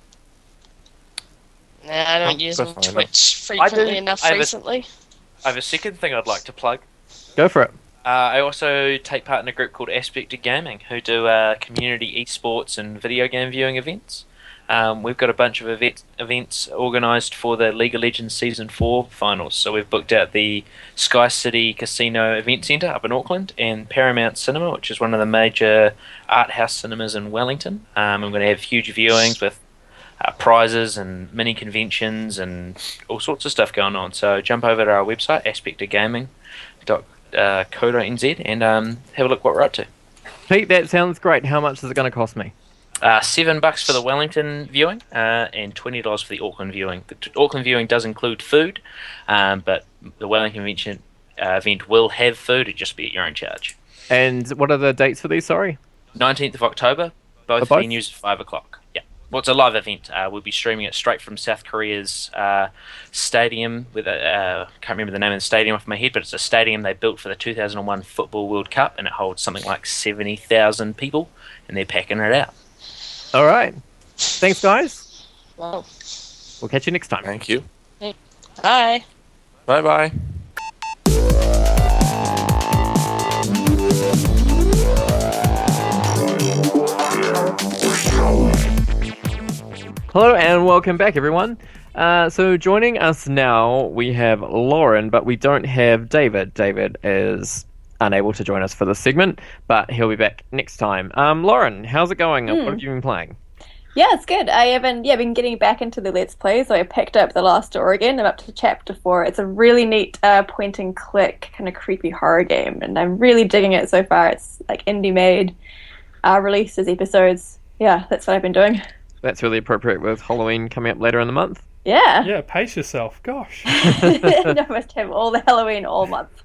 Nah, I don't use that's fine, no. Twitch frequently enough I have a- recently. I have a second thing I'd like to plug. Go for it. I also take part in a group called Aspect Gaming, who do community esports and video game viewing events. We've got a bunch of events organised for the League of Legends Season 4 finals. So we've booked out the Sky City Casino Event Centre up in Auckland and Paramount Cinema, which is one of the major art house cinemas in Wellington. We're going to have huge viewings with prizes and mini conventions and all sorts of stuff going on. So jump over to our website, aspectofgaming.co.nz, and have a look what we're up to. Pete, that sounds great. How much is it going to cost me? $7 for the Wellington viewing and $20 for the Auckland viewing. The Auckland viewing does include food, but the Wellington convention event will have food. It'll just be at your own charge. And what are the dates for these? Sorry. 19th of October, both both? venues at 5 o'clock. Yeah. Well, it's a live event. We'll be streaming it straight from South Korea's stadium. With can't remember the name of the stadium off my head, but it's a stadium they built for the 2001 Football World Cup, and it holds something like 70,000 people, and they're packing it out. All right. Thanks, guys. Wow. We'll catch you next time. Thank you. Bye. Bye bye. Hello and welcome back, everyone. So joining us now, we have Lauren, but we don't have David. David is unable to join us for this segment, but he'll be back next time. Lauren, how's it going? What have you been playing? Yeah, it's good. I haven't been getting back into the Let's Play, so I picked up The Last Door again. I'm up to chapter 4. It's a really neat point and click kind of creepy horror game, and I'm really digging it so far. It's like indie made, released as episodes. Yeah, that's what I've been doing. That's really appropriate with Halloween coming up later in the month. Yeah. Yeah, pace yourself. Gosh. I must have all the Halloween all month.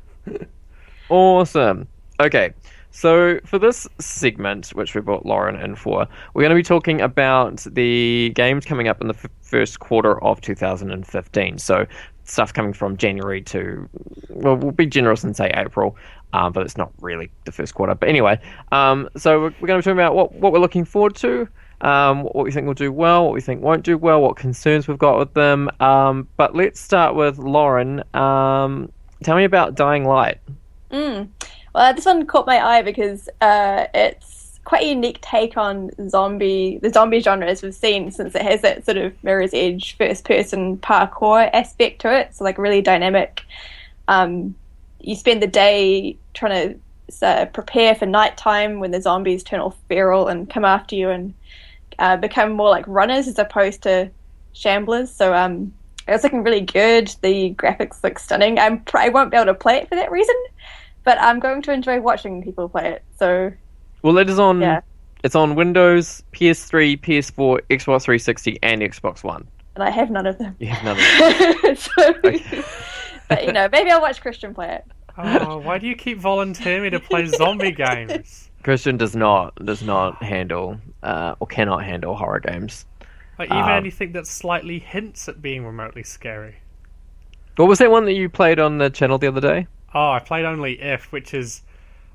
Awesome. Okay, so for this segment, which we brought Lauren in for, we're going to be talking about the games coming up in the first quarter of 2015. So stuff coming from January to, well, we'll be generous and say April, but it's not really the first quarter. But anyway, so we're going to be talking about what we're looking forward to, what we think will do well, what we think won't do well, what concerns we've got with them. But let's start with Lauren. Tell me about Dying Light. Well, this one caught my eye because it's quite a unique take on the zombie genre as we've seen, since it has that sort of Mirror's Edge first-person parkour aspect to it. So like really dynamic. You spend the day trying to prepare for nighttime when the zombies turn all feral and come after you and become more like runners as opposed to shamblers. So it was looking really good. The graphics look stunning. I won't be able to play it for that reason, but I'm going to enjoy watching people play it. So, well, it is on. Yeah. It's on Windows, PS3, PS4, Xbox 360, and Xbox One. And I have none of them. You have none of them. Okay. But maybe I'll watch Kristian play it. Oh, why do you keep volunteering me to play zombie games? Kristian does not handle or cannot handle horror games. Like even anything that slightly hints at being remotely scary. What was that one that you played on the channel the other day? Oh, I played Only If, which is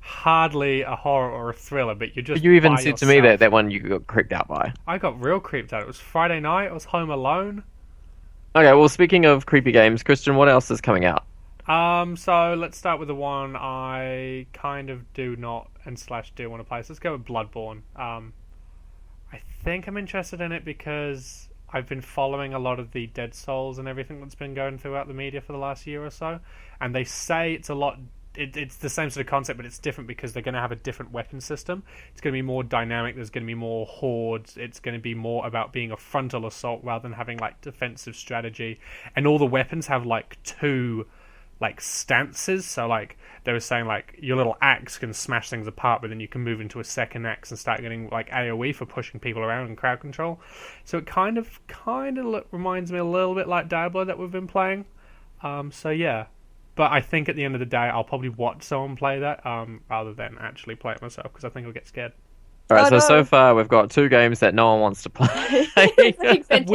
hardly a horror or a thriller, but you're just. You even said to me that one you got creeped out by. I got real creeped out. It was Friday night. I was home alone. Okay, well, speaking of creepy games, Kristian, what else is coming out? So let's start with the one I kind of do not and / do want to play. So let's go with Bloodborne. I think I'm interested in it because I've been following a lot of the Dead Souls and everything that's been going throughout the media for the last year or so, and they say it's a lot. It's the same sort of concept, but it's different because they're going to have a different weapon system. It's going to be more dynamic. There's going to be more hordes. It's going to be more about being a frontal assault rather than having like defensive strategy. And all the weapons have like two like stances. So like they were saying, like your little axe can smash things apart, but then you can move into a second axe and start getting like AoE for pushing people around and crowd control. So it kind of reminds me a little bit like Diablo that we've been playing. So yeah. But I think at the end of the day, I'll probably watch someone play that rather than actually play it myself because I think I'll get scared. All right, so far we've got two games that no one wants to play. Interested.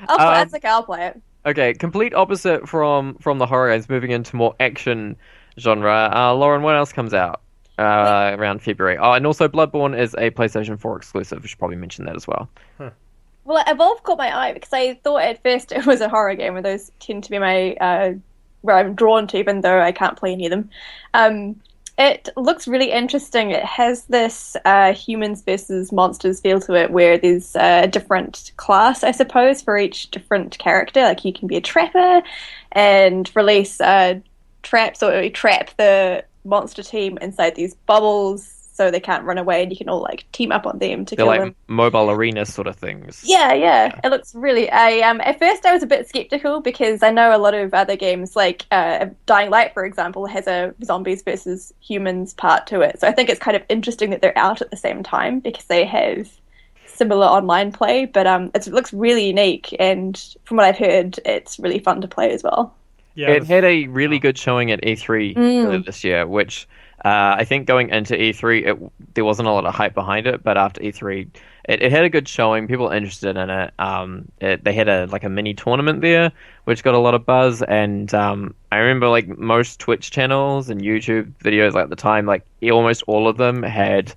I'll play it. Okay, complete opposite from the horror games, moving into more action genre. Lauren, what else comes out around February? Oh, and also Bloodborne is a PlayStation 4 exclusive. We should probably mention that as well. Huh. Well, Evolve caught my eye because I thought at first it was a horror game, and those tend to be my where I'm drawn to, even though I can't play any of them. It looks really interesting. It has this humans versus monsters feel to it, where there's a different class, I suppose, for each different character. Like you can be a trapper and release traps, or trap the monster team inside these bubbles, so they can't run away, and you can all like team up on them to kill them. Mobile arena sort of things. Yeah. It looks really. At first I was a bit skeptical because I know a lot of other games, like Dying Light, for example, has a zombies versus humans part to it. So I think it's kind of interesting that they're out at the same time because they have similar online play. But it looks really unique, and from what I've heard, it's really fun to play as well. Yeah, it had a really good showing at E3 earlier this year, which. I think going into E3, there wasn't a lot of hype behind it, but after E3, it had a good showing. People were interested in it. They had a mini tournament there, which got a lot of buzz. And I remember like most Twitch channels and YouTube videos at the time, like almost all of them had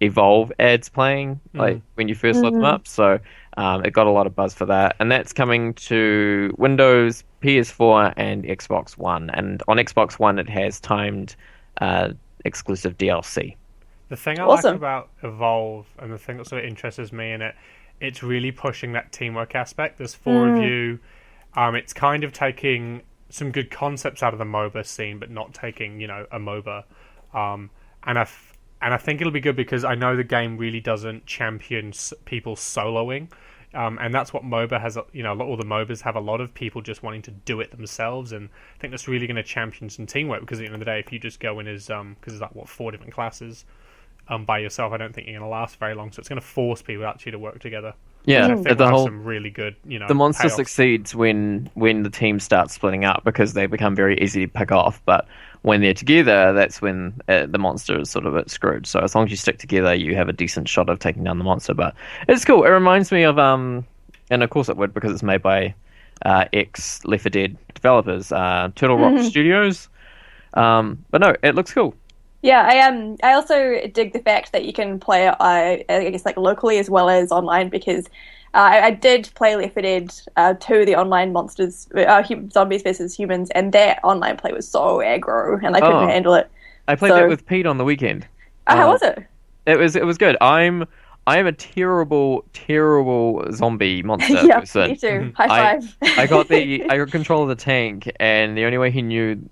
Evolve ads playing, like when you first looked them up. So it got a lot of buzz for that, and that's coming to Windows, PS4, and Xbox One. And on Xbox One, it has timed. Exclusive DLC. The thing I like about Evolve, and the thing that sort of interests me in it, it's really pushing that teamwork aspect. There's 4 of you. It's kind of taking some good concepts out of the MOBA scene, but not taking a MOBA. And I think it'll be good because I know the game really doesn't champion people soloing. And that's what MOBA has, all the MOBAs have a lot of people just wanting to do it themselves, and I think that's really going to champion some teamwork, because at the end of the day, if you just go in as, because there's 4 different classes by yourself, I don't think you're going to last very long, so it's going to force people actually to work together. Yeah, I think some really good, the monster payoffs. succeeds when the team starts splitting up, because they become very easy to pick off, but when they're together, that's when the monster is sort of screwed. So as long as you stick together, you have a decent shot of taking down the monster. But it's cool. It reminds me of, and of course it would because it's made by ex Left 4 Dead developers, Turtle Rock Studios. But no, it looks cool. Yeah, I also dig the fact that you can play it, I guess, like locally as well as online, because I did play Left 4 Dead 2, the online monsters, zombies versus humans, and that online play was so aggro, and I couldn't handle it. I played that with Pete on the weekend. How was it? It was good. I am a terrible zombie monster Yeah, person. me too. High five. I got control of the tank, and the only way he knew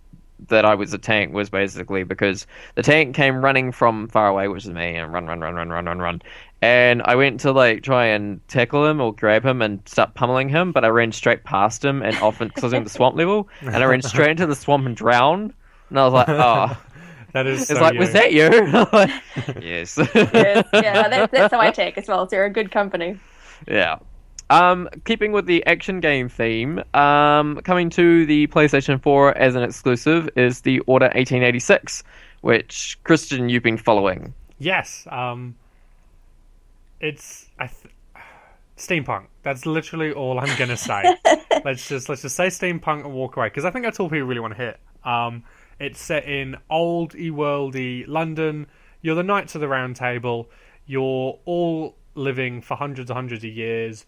that I was a tank was basically because the tank came running from far away, which is me, and run. And I went to like try and tackle him or grab him and start pummeling him, but I ran straight past him and often because I was in the swamp level, and I ran straight into the swamp and drowned. And I was like, oh. That is it's so like, you. was that you? Like, yes. Yes, yeah, that's how I take as well. So you're a good company. Yeah. Keeping with the action game theme, coming to the PlayStation 4 as an exclusive is the Order 1886, which, Kristian, you've been following. Yes. It's steampunk. That's literally all I'm gonna say. let's just say steampunk and walk away, because I think that's all people really want to hear. It's set in old-y, worldy London. You're the Knights of the Round Table. You're all living for hundreds and hundreds of years.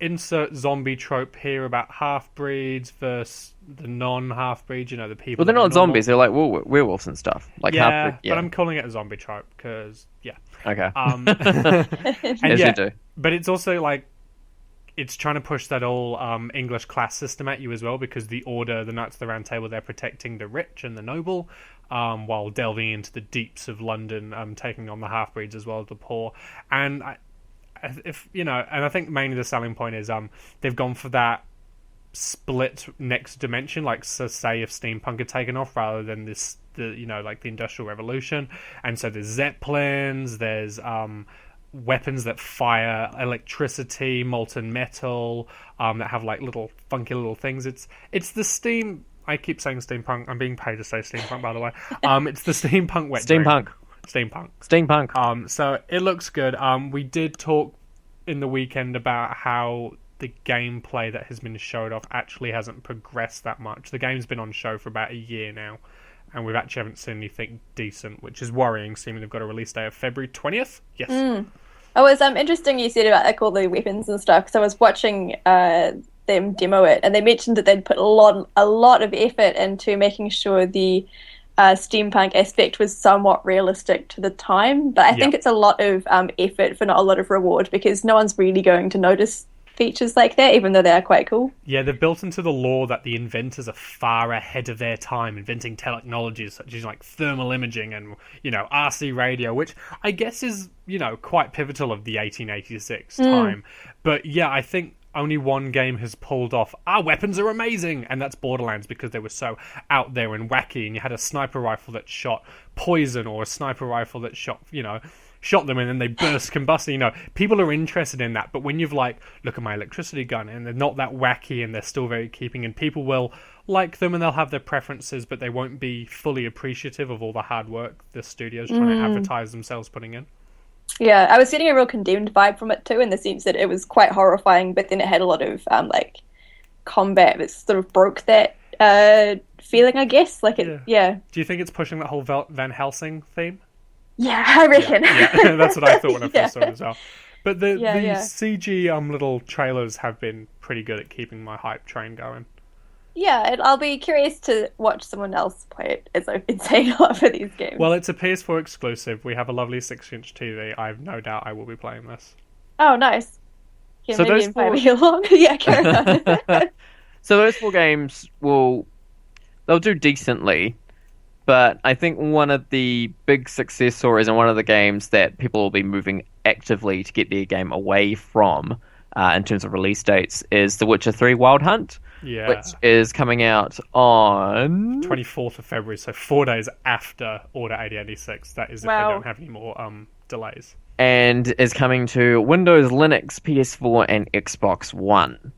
Insert zombie trope here about half-breeds versus the non-half-breeds, the people... Well, they're not zombies, they're like werewolves and stuff. Like yeah, but I'm calling it a zombie trope, because, yeah. Okay. And you do. But it's also, like, it's trying to push that all English class system at you as well, because the Order, the Knights of the Round Table, they're protecting the rich and the noble, while delving into the deeps of London, taking on the half-breeds as well as the poor. And and I think mainly the selling point is they've gone for that split next dimension, like so say if steampunk had taken off rather than like the Industrial Revolution. And so there's zeppelins, there's weapons that fire electricity, molten metal, that have like little funky little things. It's the steam. I keep saying steampunk. I'm being paid to say steampunk, by the way. It's the steampunk wet dream. Steampunk. So it looks good. We did talk in the weekend about how the gameplay that has been showed off actually hasn't progressed that much. The game's been on show for about a year now, and we actually haven't seen anything decent, which is worrying, seeing they've got a release day of February 20th. Yes. Oh, it was interesting you said about like all the weapons and stuff, because I was watching them demo it, and they mentioned that they'd put a lot of effort into making sure the steampunk aspect was somewhat realistic to the time, but I think it's a lot of effort for not a lot of reward, because no one's really going to notice features like that, even though they are quite cool. Yeah, they've built into the lore that the inventors are far ahead of their time, inventing technologies such as like thermal imaging and RC radio, which I guess is quite pivotal of the 1886 time. But yeah, I think only one game has pulled off, our weapons are amazing, and that's Borderlands, because they were so out there and wacky, and you had a sniper rifle that shot poison, or a sniper rifle that shot them and then they burst combusting. People are interested in that, but when you've like, look at my electricity gun, and they're not that wacky and they're still very keeping, and people will like them and they'll have their preferences, but they won't be fully appreciative of all the hard work the studio's trying to advertise themselves putting in. Yeah, I was getting a real Condemned vibe from it too, in the sense that it was quite horrifying, but then it had a lot of like combat that sort of broke that feeling, I guess. Like it, yeah. Do you think it's pushing that whole Van Helsing theme? Yeah, I reckon. Yeah. That's what I thought when I first saw it as well. But the CG little trailers have been pretty good at keeping my hype train going. Yeah, I'll be curious to watch someone else play it, as I've been saying a lot for these games. Well, it's a PS4 exclusive. We have a lovely 6-inch TV. I have no doubt I will be playing this. Oh, nice. Yeah, so maybe invite me along. Yeah, carry on. So those 4 games they'll do decently, but I think one of the big success stories and one of the games that people will be moving actively to get their game away from, in terms of release dates, is The Witcher 3 Wild Hunt. Yeah. Which is coming out on 24th of February, so 4 days after Order 8086. That is if they don't have any more delays. And is coming to Windows, Linux, PS4, and Xbox One.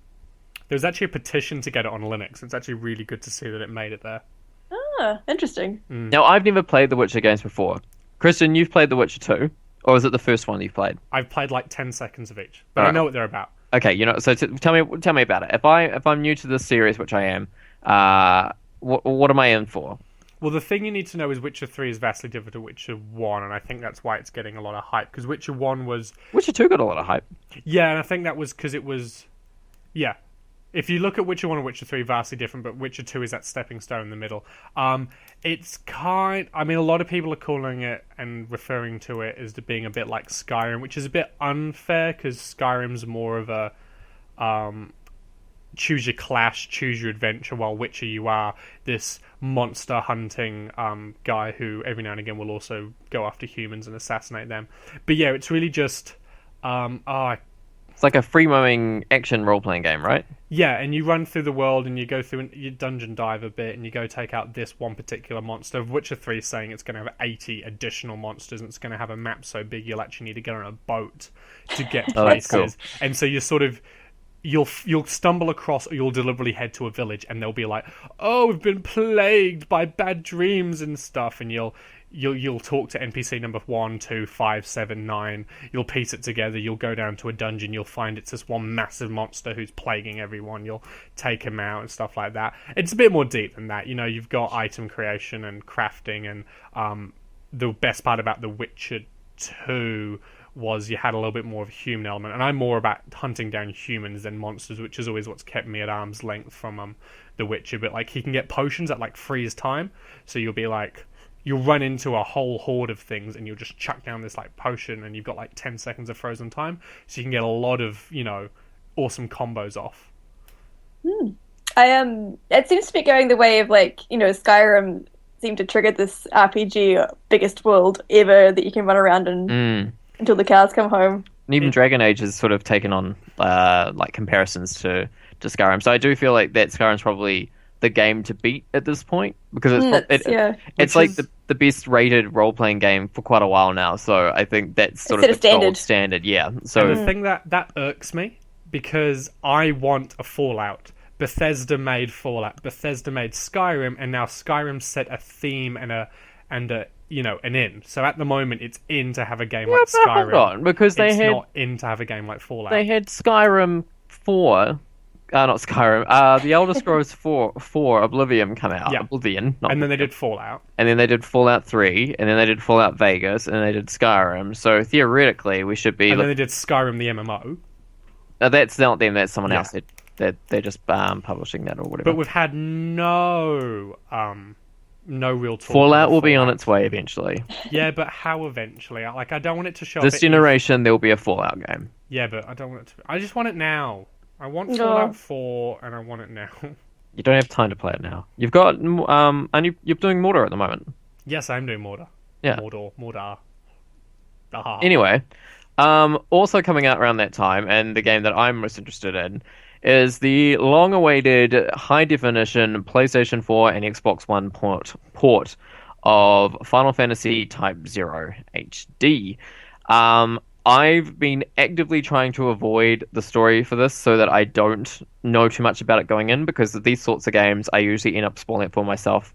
There's actually a petition to get it on Linux. It's actually really good to see that it made it there. Ah, interesting. Now, I've never played The Witcher games before. Kristian, you've played The Witcher 2? Or is it the first one you've played? I've played like 10 seconds of each, but I know what they're about. Okay, so tell me about it. If I'm new to this series, which I am, what am I in for? Well, the thing you need to know is Witcher 3 is vastly different to Witcher 1, and I think that's why it's getting a lot of hype, because Witcher 1 was... Witcher 2 got a lot of hype. Yeah, and I think that was because it was... Yeah. If you look at Witcher 1 and Witcher 3, vastly different, but Witcher 2 is that stepping stone in the middle. It's kind... I mean, a lot of people are calling it and referring to it as being a bit like Skyrim, which is a bit unfair, because Skyrim's more of a... choose your class, choose your adventure, while Witcher you are this monster hunting guy who every now and again will also go after humans and assassinate them. But yeah, it's really just it's like a free-roaming action role-playing game, right? Yeah, and you run through the world and you go through you dungeon dive a bit and you go take out this one particular monster. Witcher 3 is saying it's going to have 80 additional monsters and it's going to have a map so big you'll actually need to get on a boat to get places. Cool. And so you're sort of... You'll stumble across, or you'll deliberately head to a village, and they'll be like, "Oh, we've been plagued by bad dreams and stuff." And you'll talk to NPC number 1, 2, 5, 7, 9. You'll piece it together. You'll go down to a dungeon. You'll find it's this one massive monster who's plaguing everyone. You'll take him out and stuff like that. It's a bit more deep than that. You know, you've got item creation and crafting, and the best part about The Witcher 2 was you had a little bit more of a human element, and I'm more about hunting down humans than monsters, which is always what's kept me at arm's length from The Witcher. But like, he can get potions at like freeze time, so you'll be like, you'll run into a whole horde of things and you'll just chuck down this like potion, and you've got like 10 seconds of frozen time, so you can get a lot of, you know, awesome combos off. It seems to be going the way of, like, you know, Skyrim seemed to trigger this RPG biggest world ever that you can run around and until the cows come home. And even Dragon Age has sort of taken on like comparisons to Skyrim. So I do feel like that Skyrim's probably the game to beat at this point, because it's like the best rated role playing game for quite a while now. So I think that's sort of the gold standard. Yeah. So and the thing that irks me, because I want a Fallout. Bethesda made Fallout. Bethesda made Skyrim, and now Skyrim set a theme and a you know, an in. So at the moment, it's in to have a game like Skyrim. Hold on, because it's not in to have a game like Fallout. They had Skyrim 4, not Skyrim, The Elder Scrolls 4 Oblivion come out. Yeah. Oblivion, not and then they Oblivion. did Fallout. And then they did Fallout 3, and then they did Fallout Vegas, and then they did Skyrim. So theoretically, we should be... And then they did Skyrim the MMO. That's not them, that's someone else. They're just publishing that or whatever. But we've had no real talk. Fallout will be on its way eventually. Yeah, but how eventually? Like, I don't want it to show This generation, there will be a Fallout game. Yeah, but I don't want it to... I just want it now. I want Fallout 4, and I want it now. You don't have time to play it now. You've got... and you're doing Mordor at the moment. Yes, I'm doing Mordor. Yeah. Mordor. Aha. Anyway, also coming out around that time, and the game that I'm most interested in, is the long-awaited high-definition PlayStation 4 and Xbox One port of Final Fantasy Type 0 HD. I've been actively trying to avoid the story for this so that I don't know too much about it going in, because of these sorts of games, I usually end up spoiling it for myself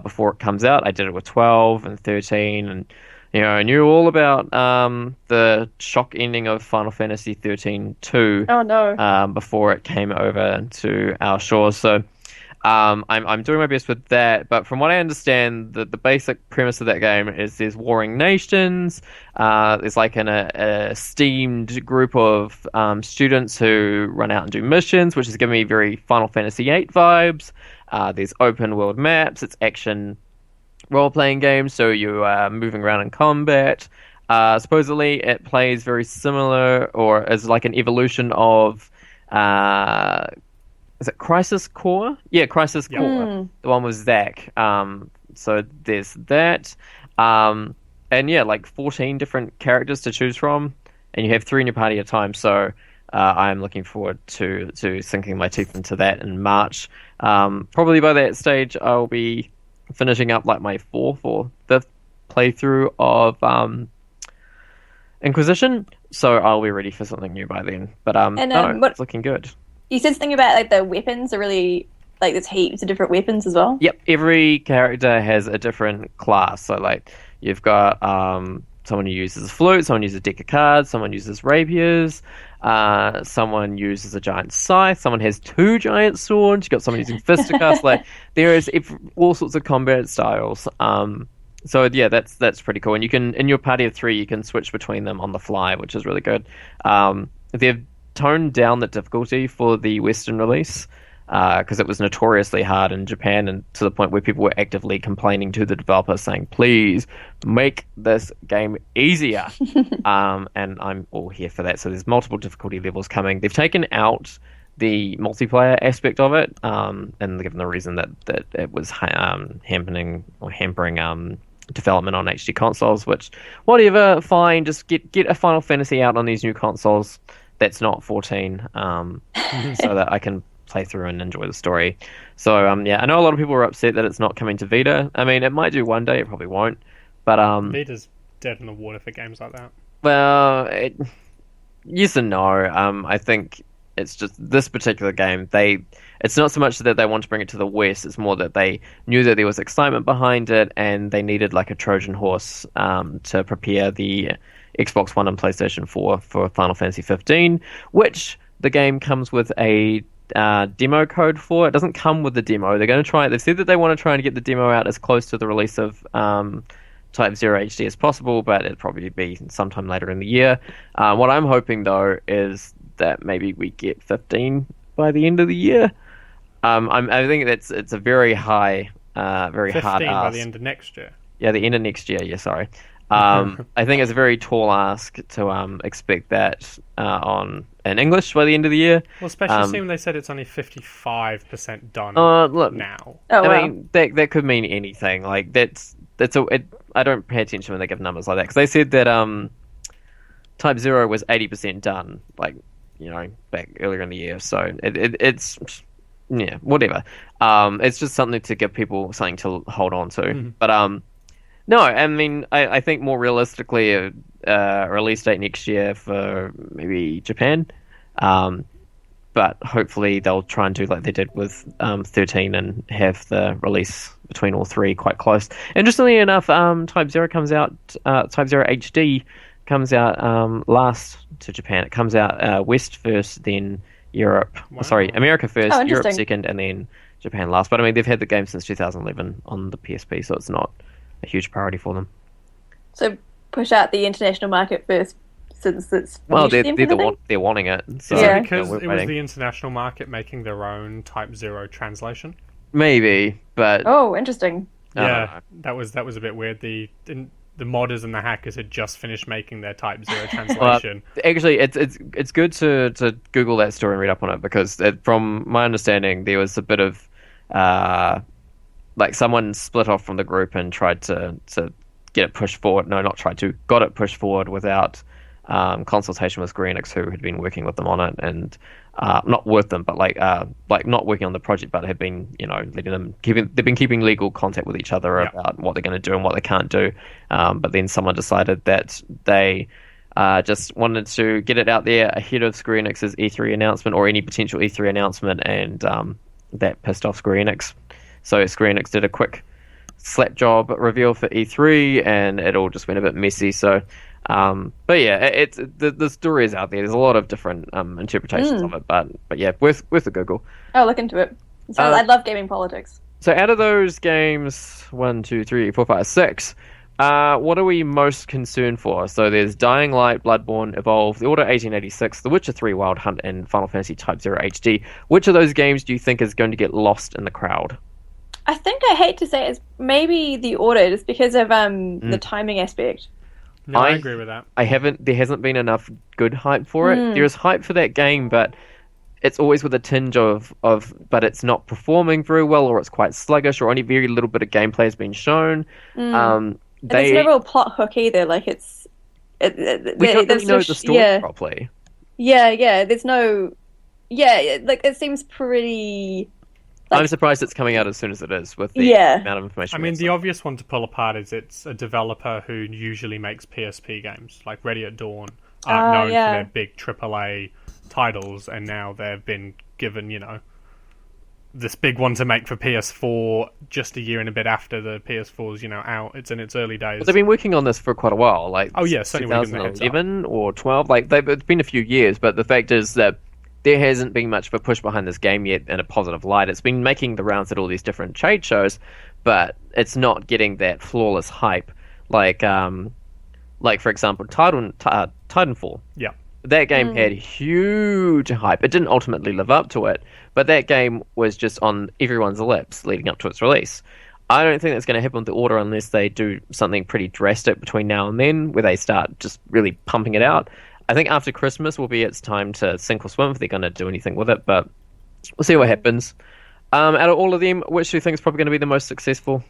before it comes out. I did it with 12 and 13, and I knew all about the shock ending of Final Fantasy 13-2. Oh no! Before it came over to our shores, so I'm doing my best with that. But from what I understand, the basic premise of that game is there's warring nations. There's like a esteemed group of students who run out and do missions, which is giving me very Final Fantasy VIII vibes. There's open world maps. It's action role-playing game, so you are moving around in combat. Supposedly it plays very similar, or as like an evolution of is it Crisis Core? Yeah, Crisis Core. The one with Zack. So there's that. And yeah, like 14 different characters to choose from, and you have 3 in your party at a time, so I'm looking forward to sinking my teeth into that in March. Probably by that stage I'll be finishing up like my 4th or 5th playthrough of Inquisition, so I'll be ready for something new by then. But it's looking good. You said something about like the weapons are really like there's heaps of different weapons as well. Yep, every character has a different class. So like you've got someone who uses a flute, someone uses a deck of cards, someone uses rapiers. Someone uses a giant scythe. Someone has 2 giant swords. You got someone using fisticuffs. Like there is all sorts of combat styles. So yeah, that's pretty cool. And you can, in your party of 3, you can switch between them on the fly, which is really good. They've toned down the difficulty for the Western release because it was notoriously hard in Japan, and to the point where people were actively complaining to the developer, saying, "Please make this game easier." And I'm all here for that. So there's multiple difficulty levels coming. They've taken out the multiplayer aspect of it, and given the reason that it was hampering development on HD consoles, which whatever, fine, just get a Final Fantasy out on these new consoles that's not 14, so that I can play through and enjoy the story. So yeah, I know a lot of people are upset that it's not coming to Vita. I mean, it might do one day, it probably won't, but Vita's dead in the water for games like that. Well, yes and no. I think it's just this particular game. It's not so much that they want to bring it to the West. It's more that they knew that there was excitement behind it, and they needed like a Trojan horse to prepare the Xbox One and PlayStation 4 for Final Fantasy 15, which the game comes with a demo code for. It doesn't come with the demo. They're going to try it. They've said that they want to try and get the demo out as close to the release of Type 0 HD as possible, but it'll probably be sometime later in the year. What I'm hoping, though, is that maybe we get 15 by the end of the year. I think it's a very high, very 15 hard ask. by the end of next year. Yeah, the end of next year. Yeah, sorry. I think it's a very tall ask to expect that in English by the end of the year. Well, especially seeing they said it's only 55% done look, now. Oh, I wow. mean, that could mean anything. Like I don't pay attention when they give numbers like that, because they said that Type 0 was 80% done, like, back earlier in the year. So it's yeah, whatever. It's just something to give people something to hold on to. Mm-hmm. But no, I mean, I think more realistically, a release date next year for maybe Japan. But hopefully they'll try and do like they did with 13 and have the release between all 3 quite close. Interestingly enough, Type 0 comes out, Type 0 HD comes out last to Japan. It comes out West first, then Europe. Wow. Sorry, America first, Oh, Europe interesting. second, and then Japan last. But I mean, they've had the game since 2011 on the PSP, so it's not a huge priority for them. So push out the international market first, since it's Well, niche them kind of thing? they're wanting it. So Is Yeah. it because we're it was waiting. the international market making their own Type 0 translation? Maybe, but Oh, interesting. I don't Yeah, know. that was a bit weird. The modders and the hackers had just finished making their Type 0 translation. Actually, it's good to Google that story and read up on it, because from my understanding, there was a bit of like someone split off from the group and tried to get it pushed forward. No, not tried to, got it pushed forward without consultation with Square Enix, who had been working with them on it, and not with them, but like not working on the project, but had been letting them they've been keeping legal contact with each other Yeah. about what they're going to do and what they can't do. But then someone decided that they just wanted to get it out there ahead of Square Enix's E3 announcement, or any potential E3 announcement, and that pissed off Square Enix. So Square Enix did a quick slap job reveal for E3, and it all just went a bit messy. So, but yeah, it's the story is out there. There's a lot of different interpretations of it, but yeah, worth a Google. I'll look into it. So I love gaming politics. So out of those games, 1, 2, 3, 4, 5, 6, what are we most concerned for? So there's Dying Light, Bloodborne, Evolve, The Order 1886, The Witcher 3 Wild Hunt, and Final Fantasy Type 0 HD. Which of those games do you think is going to get lost in the crowd? I think I hate to say it's maybe the order, just because of the timing aspect. No, I I- agree with that. There hasn't been enough good hype for it. There is hype for that game, but it's always with a tinge of but it's not performing very well, or it's quite sluggish, or only very little bit of gameplay has been shown. And there's no real plot hook either. Like we don't really know the story yeah, properly. yeah. There's no, like it seems pretty. I'm surprised it's coming out as soon as it is, with the Yeah. amount of information. I we mean, have. the obvious one to pull apart is it's a developer who usually makes PSP games, like Ready at Dawn, aren't known yeah. for their big AAA titles, and now they've been given, this big one to make for PS4 just a year and a bit after the PS4's out. It's in its early days. Well, they've been working on this for quite a while, like certainly 2011 or 12. Like it's been a few years, but the fact is that there hasn't been much of a push behind this game yet in a positive light. It's been making the rounds at all these different trade shows, but it's not getting that flawless hype. Like for example, Titanfall. Yeah. That game had huge hype. It didn't ultimately live up to it, but that game was just on everyone's lips leading up to its release. I don't think that's going to happen with the Order unless they do something pretty drastic between now and then, where they start just really pumping it out. I think after Christmas will be its time to sink or swim if they're going to do anything with it, but we'll see what happens. Out of all of them, which do you think is probably going to be the most successful?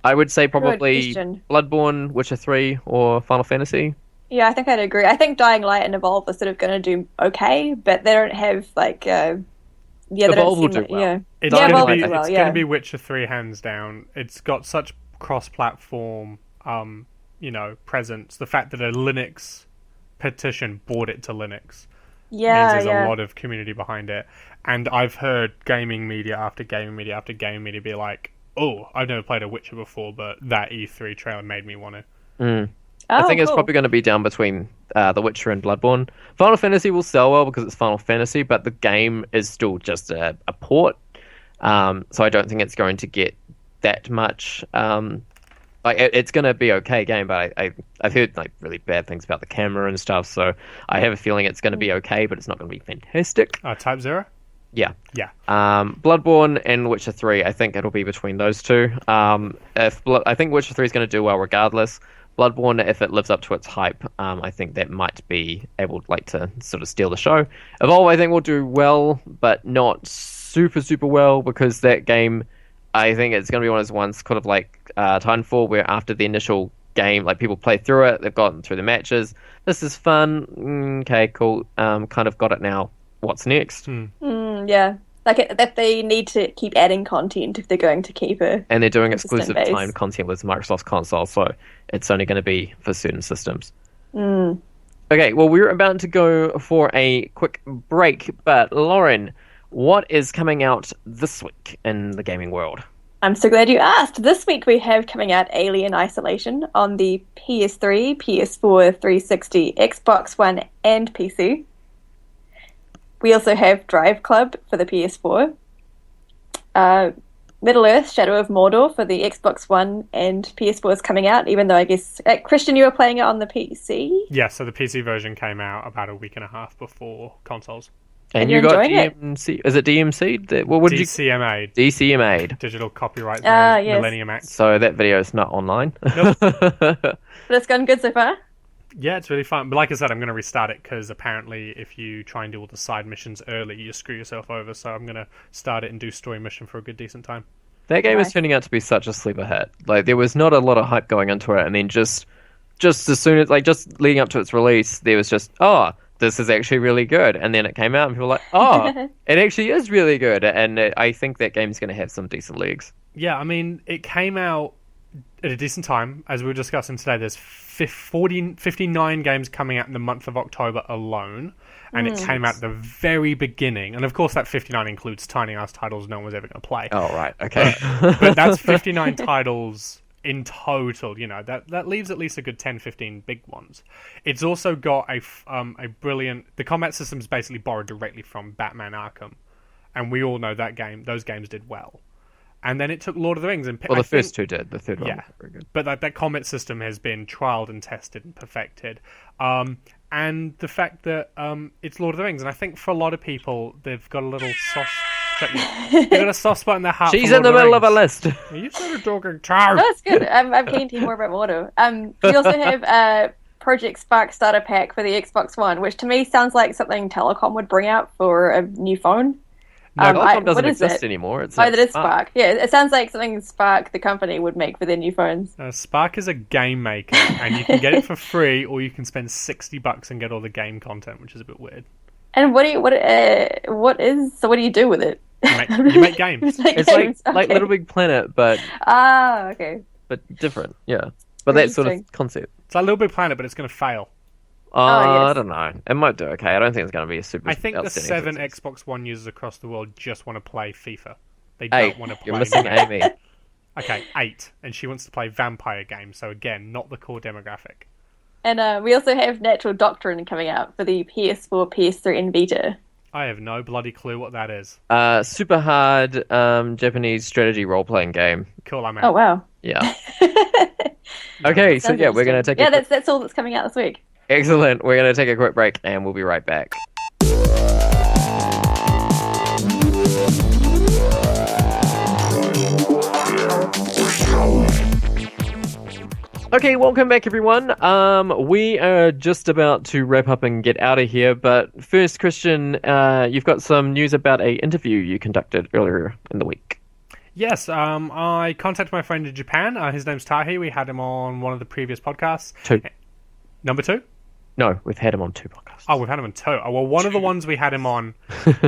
I would say probably Bloodborne, Witcher 3, or Final Fantasy. Yeah, I think I'd agree. I think Dying Light and Evolve are sort of going to do okay, but they don't have Evolve will do well. Yeah, it's going to be Witcher 3 hands down. It's got such cross-platform, presence. The fact that a Linux petition brought it to Linux means there's a lot of community behind it. And I've heard gaming media after gaming media after gaming media be like, "Oh, I've never played a Witcher before, but that E3 trailer made me want to." I think it's probably going to be down between The Witcher and Bloodborne. Final Fantasy will sell well because it's Final Fantasy, but the game is still just a port. So I don't think it's going to get that much. It's going to be okay game, but I've heard like really bad things about the camera and stuff. So I have a feeling it's going to be okay, but it's not going to be fantastic. Type 0? Yeah. Yeah. Bloodborne and Witcher 3, I think it'll be between those two. I think Witcher 3 is going to do well regardless. Bloodborne, if it lives up to its hype, I think that might be able to sort of steal the show. Evolve, I think, will do well, but not super, super well, because that game, I think it's going to be one of those ones kind of like Titanfall, where after the initial game, like people play through it, they've gotten through the matches. This is fun. Okay, cool. Kind of got it now. What's next? Yeah. That they need to keep adding content if they're going to keep it. And they're doing exclusive timed content with Microsoft's console, so it's only going to be for certain systems. Okay, well, we're about to go for a quick break, but Lauren, what is coming out this week in the gaming world? I'm so glad you asked. This week we have coming out Alien Isolation on the PS3, PS4, 360, Xbox One, and PC. We also have Drive Club for the PS4. Middle-earth: Shadow of Mordor for the Xbox One and PS4 is coming out, even though I guess... Kristian, you were playing it on the PC? Yeah, so the PC version came out about a week and a half before consoles. And you got DMC... Is it DMC? What did DCMA. DCMA. Digital Copyright Millennium Act. So that video is not online? Nope. But it's gone good so far? Yeah, it's really fun. But like I said, I'm going to restart it because apparently if you try and do all the side missions early, you screw yourself over. So I'm going to start it and do story mission for a good, decent time. That game is turning out to be such a sleeper hit. Like, there was not a lot of hype going into it, and then just as soon as, just leading up to its release, there was just, this is actually really good. And then it came out and people were like, it actually is really good. And I think that game's going to have some decent legs. Yeah, I mean, it came out at a decent time. As we were discussing today, there's 59 games coming out in the month of October alone, and it came out at the very beginning. And of course, that 59 includes tiny ass titles no one's ever going to play. Oh, right, okay. But that's 59 titles in total. That leaves at least a good 10-15 big ones. It's also got a brilliant... The combat system is basically borrowed directly from Batman Arkham, and we all know those games did well. And then it took Lord of the Rings. The first two did. The third one was very good. But that combat system has been trialed and tested and perfected. And the fact that it's Lord of the Rings. And I think for a lot of people, they've got a little soft... They've got a soft spot in their heart. She's in the middle of a list. Are you sort of talking Charles? No, that's good. I'm keen to hear more about Mordor. We also have Project Spark Starter Pack for the Xbox One, which to me sounds like something Telecom would bring out for a new phone. No, Telecom doesn't exist anymore. That is Spark. Yeah, it sounds like something Spark, the company, would make for their new phones. Spark is a game maker, and you can get it for free, or you can spend $60 and get all the game content, which is a bit weird. And what do you do with it? You make games. It's like Little Big Planet, but okay, but different, yeah. But that sort of concept. It's like Little Big Planet, but it's going to fail. yes. I don't know. It might do okay. I don't think it's going to be a super. I think the outstanding 7 success. Xbox One users across the world just want to play FIFA. They Hey, don't want to play. you're missing Amy. Okay, 8, and she wants to play vampire games. So again, not the core demographic. And we also have Natural Doctrine coming out for the PS4, PS3, and Vita. I have no bloody clue what that is. Super hard Japanese strategy role-playing game. Cool, I'm out. Oh wow. Yeah. Okay, so Sounds yeah, we're going to interesting. take Yeah, that's all that's coming out this week. Excellent. We're going to take a quick break and we'll be right back. Okay, welcome back everyone. We are just about to wrap up and get out of here, but first, Kristian, you've got some news about a interview you conducted earlier in the week. Yes, I contacted my friend in Japan. His name's Tahi. We had him on one of the previous podcasts. 2. Number 2? No, we've had him on 2 podcasts. Oh, we've had him on 2. Oh, well, one of the ones we had him on,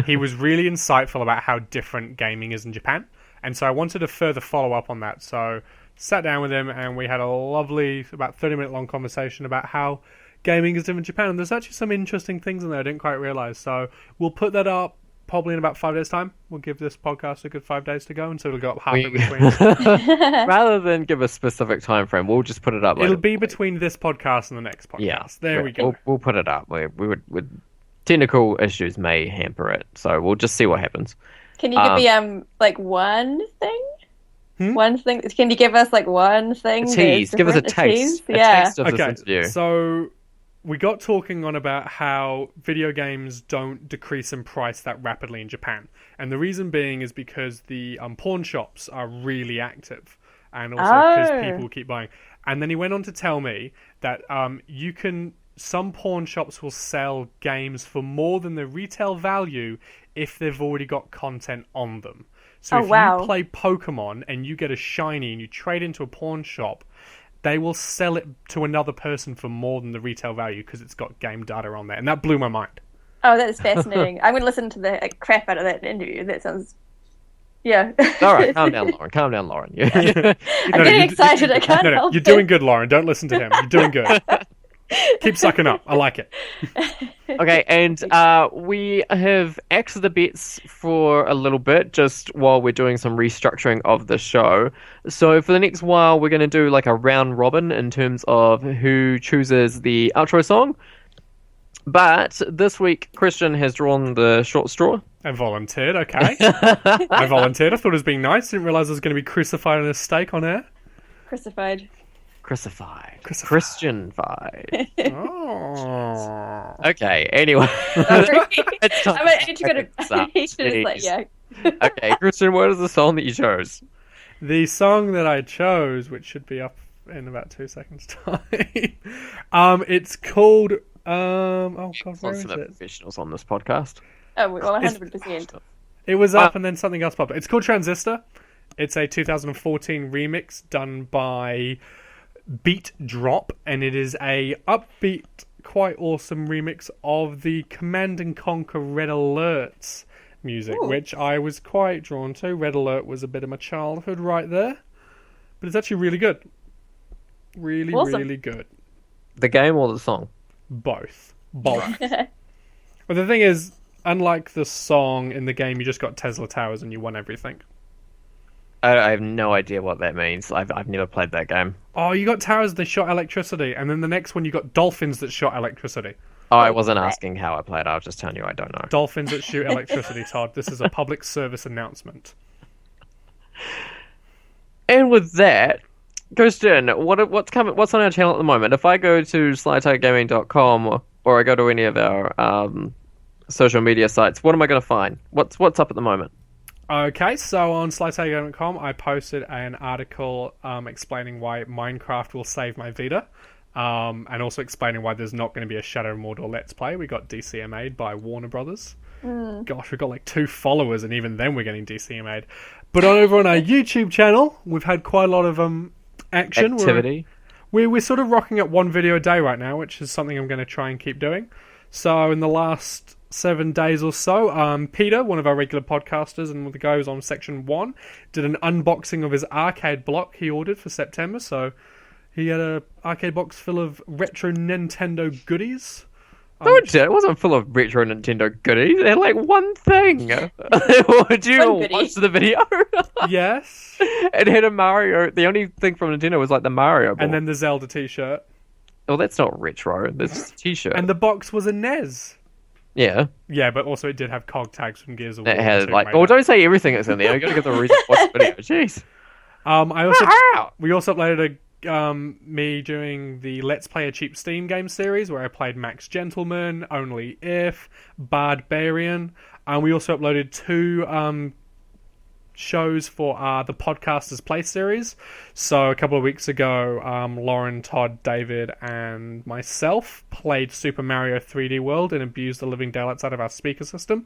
he was really insightful about how different gaming is in Japan. And so I wanted to further follow up on that. So sat down with him and we had a lovely, about 30-minute long conversation about how gaming is different in Japan. And there's actually some interesting things in there I didn't quite realise. So we'll put that up probably in about 5 days' time. We'll give this podcast a good 5 days to go, and so it'll go up halfway between. Rather than give a specific time frame, we'll just put it up. It'll be between this podcast and the next podcast. Yeah, There we go. We'll put it up. With technical issues may hamper it, so we'll just see what happens. Can you give me like one thing? Hmm? One thing? Can you give us like one thing? A tease. Give us a taste. A taste of this interview. So we got talking on about how video games don't decrease in price that rapidly in Japan. And the reason being is because the pawn shops are really active. And also because people keep buying. And then he went on to tell me that some pawn shops will sell games for more than the retail value if they've already got content on them. So if you play Pokemon and you get a shiny and you trade into a pawn shop, they will sell it to another person for more than the retail value because it's got game data on there. And that blew my mind. Oh, that is fascinating. I'm going to listen to the crap out of that interview. That sounds... Yeah. All right, calm down, Lauren. Calm down, Lauren. I'm getting excited. I can't help You're it. doing good, Lauren. Don't listen to him. You're doing good. Keep sucking up. I like it. Okay, and we have axed the bets for a little bit just while we're doing some restructuring of the show. So for the next while, we're going to do like a round robin in terms of who chooses the outro song. But this week, Kristian has drawn the short straw. I volunteered, okay. I volunteered. I thought it was being nice. Didn't realise I was going to be crucified on a stake on air. Crucified. Christian-fied. Oh. Okay, anyway. It's time I'm actually going to to... Yeah. Okay, Kristian, what is the song that you chose? The song that I chose, which should be up in about 2 seconds' time, it's called... oh God, where is it? Professionals on this podcast. Oh, well, 100%. It was up and then something else popped up. It's called Transistor. It's a 2014 remix done by Beat Drop, and it is a upbeat, quite awesome remix of the Command and Conquer Red Alert's music, which I was quite drawn to. Red Alert was a bit of my childhood right there, but it's actually really good. Really, awesome. really good. The game or the song? Both. But the thing is, unlike the song in the game, you just got Tesla towers and you won everything. I have no idea what that means. I've never played that game. Oh, you got towers that shot electricity, and then the next one you got dolphins that shot electricity. Oh, I wasn't asking how I played. I was just telling you I don't know. Dolphins that shoot electricity, Todd. This is a public service announcement. And with that, Kristian, what's on our channel at the moment? If I go to slytigergaming.com or I go to any of our social media sites, what am I going to find? What's up at the moment? Okay, so on slytigergaming.com, I posted an article explaining why Minecraft will save my Vita, and also explaining why there's not going to be a Shadow of Mordor Let's Play. We got DCMA'd by Warner Brothers. Gosh, we've got like 2 followers, and even then we're getting DCMA'd. But over on our YouTube channel, we've had quite a lot of action. Activity. We're sort of rocking at 1 video a day right now, which is something I'm going to try and keep doing. So in the last 7 days or so, Peter, one of our regular podcasters and the guy who's on section 1, did an unboxing of his arcade block he ordered for September. So He had a arcade box full of retro Nintendo goodies. No, it wasn't full of retro Nintendo goodies. It had like one thing. Did you watch the video? Yes. It had a Mario. The only thing from Nintendo was like the Mario ball. And then the Zelda t-shirt. Oh, that's not retro. That's a t-shirt. And the box was a NES. Yeah. Yeah, but also it did have cog tags from Gears of War. It had like... Oh, don't say everything that's in there. You gotta give the reason to watch the video. Jeez. We also uploaded me doing the Let's Play a Cheap Steam game series where I played Max Gentleman, Only If, Barbarian, and we also uploaded 2 shows for the Podcasters Play series. So a couple of weeks ago, Lauren, Todd, David, and myself played Super Mario 3D World and abused the living daylights out of our speaker system,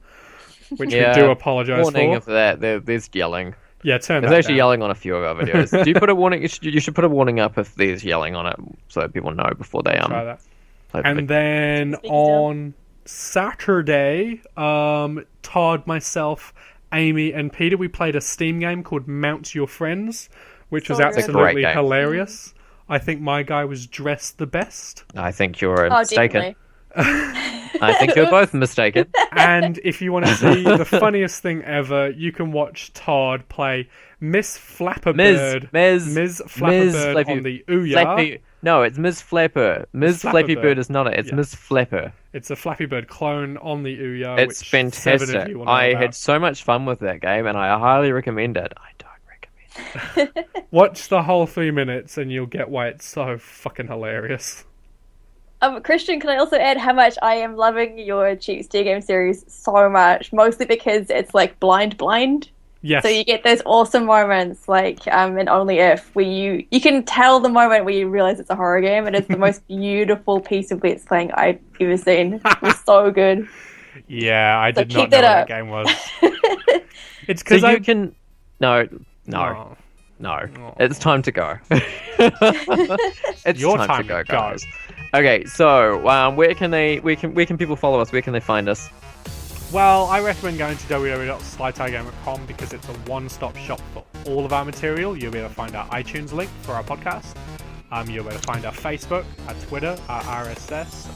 which we do apologize warning for. Warning of that, there's yelling. Yeah, turn There's that actually down. yelling on a few of our videos. Do you put a warning? You should put a warning up if there's yelling on it, so that people know before they Try that. play the And video. then on Saturday, Todd, myself, Amy, and Peter, we played a Steam game called Mount Your Friends, which was So good. absolutely Great game. hilarious. I think my guy was dressed the best. I think you're Oh, mistaken. definitely. I think you're both mistaken. And if you want to see the funniest thing ever, you can watch Todd play Miss Flapperbird. Ms. Flapperbird on the Ouya. Flappy, no, it's Ms. Flapper. Ms. Flappy Flapperbird. Bird is not it. It's Yeah. Ms. Flapper. It's a Flappy Bird clone on the Ouya. It's which 7 of fantastic. you will know I about. had so much fun with that game, and I highly recommend it. I don't recommend it. Watch the whole 3 minutes and you'll get why it's so fucking hilarious. Kristian, can I also add how much I am loving your Cheap Steer Game series so much, mostly because it's like blind. Yes. So you get those awesome moments like in Only If where you can tell the moment where you realize it's a horror game, and it's the most beautiful piece of Let's Playing I've ever seen. It was so good. Yeah, I did not keep know that what that up. game was. It's So because you I can... No. Oh. It's time to go. It's Your time time to go, to go. guys. Okay, so where can people follow us? Where can they find us? Well, I recommend going to www.slytigergaming.com because it's a one-stop shop for all of our material. You'll be able to find our iTunes link for our podcast. You'll be able to find our Facebook, our Twitter, our RSS,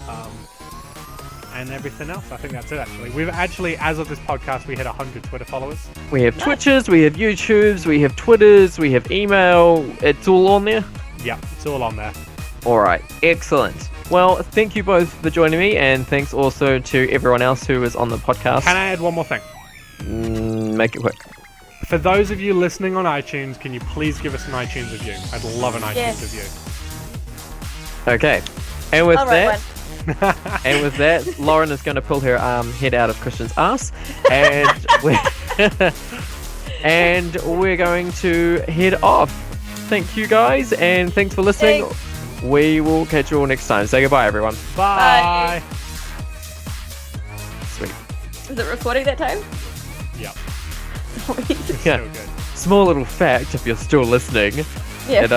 and everything else. I think that's it, actually. We've actually, as of this podcast, we hit 100 Twitter followers. We have Twitches, we have YouTubes, we have Twitters, we have email. It's all on there? Yeah, it's all on there. Alright, excellent. Well, thank you both for joining me, and thanks also to everyone else who was on the podcast. Can I add one more thing? Make it quick. For those of you listening on iTunes, can you please give us an iTunes review? I'd love an iTunes Yes. Okay. And with I'll write that, one. and with that, Lauren is going to pull her head out of Kristian's ass, and we're going to head off. Thank you guys, and thanks for listening. Thanks. We will catch you all next time. Say goodbye, everyone. Bye. Sweet. Was it recording that time? Yep. Yeah. So good. Small little fact, if you're still listening. Yeah.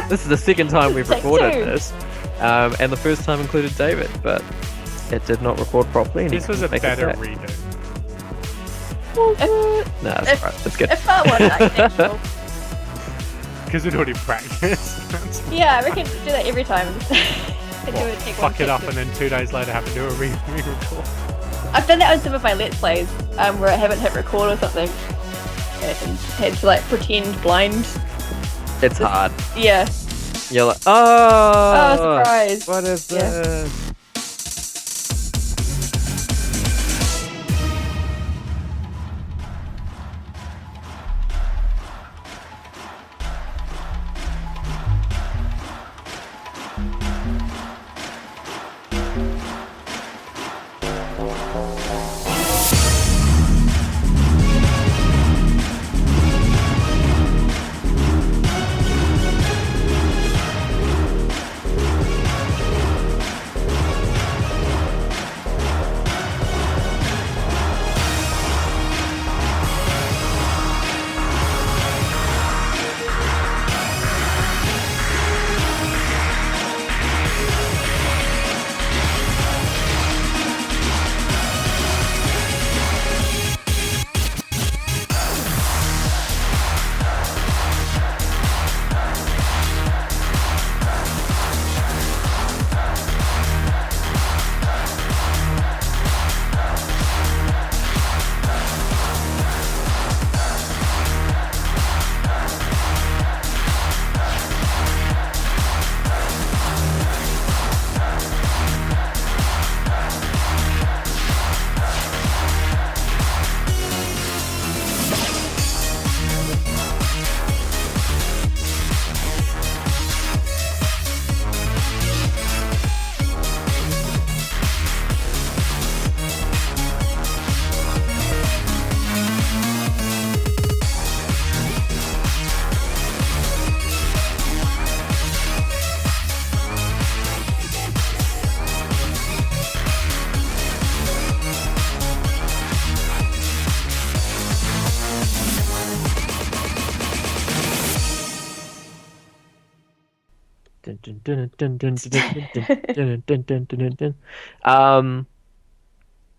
This is the second time we've Take recorded 2. this, and the first time included David, but it did not record properly. And This he was a couldn't make it better back. redo. Nah, that's alright. That's good. If that one, actual. Because we'd already practiced. Yeah, I reckon do that every time. And do it, take one Fuck it up take and then 2 days later have to do a re-record. I've done that on some of my Let's Plays, where I haven't hit record or something. And had to like pretend blind. It's hard. Yeah. You're like, Oh, surprise. What is Yeah. this?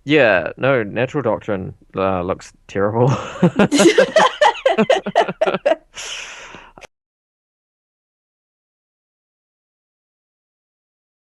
Yeah, no, Natural Doctrine looks terrible.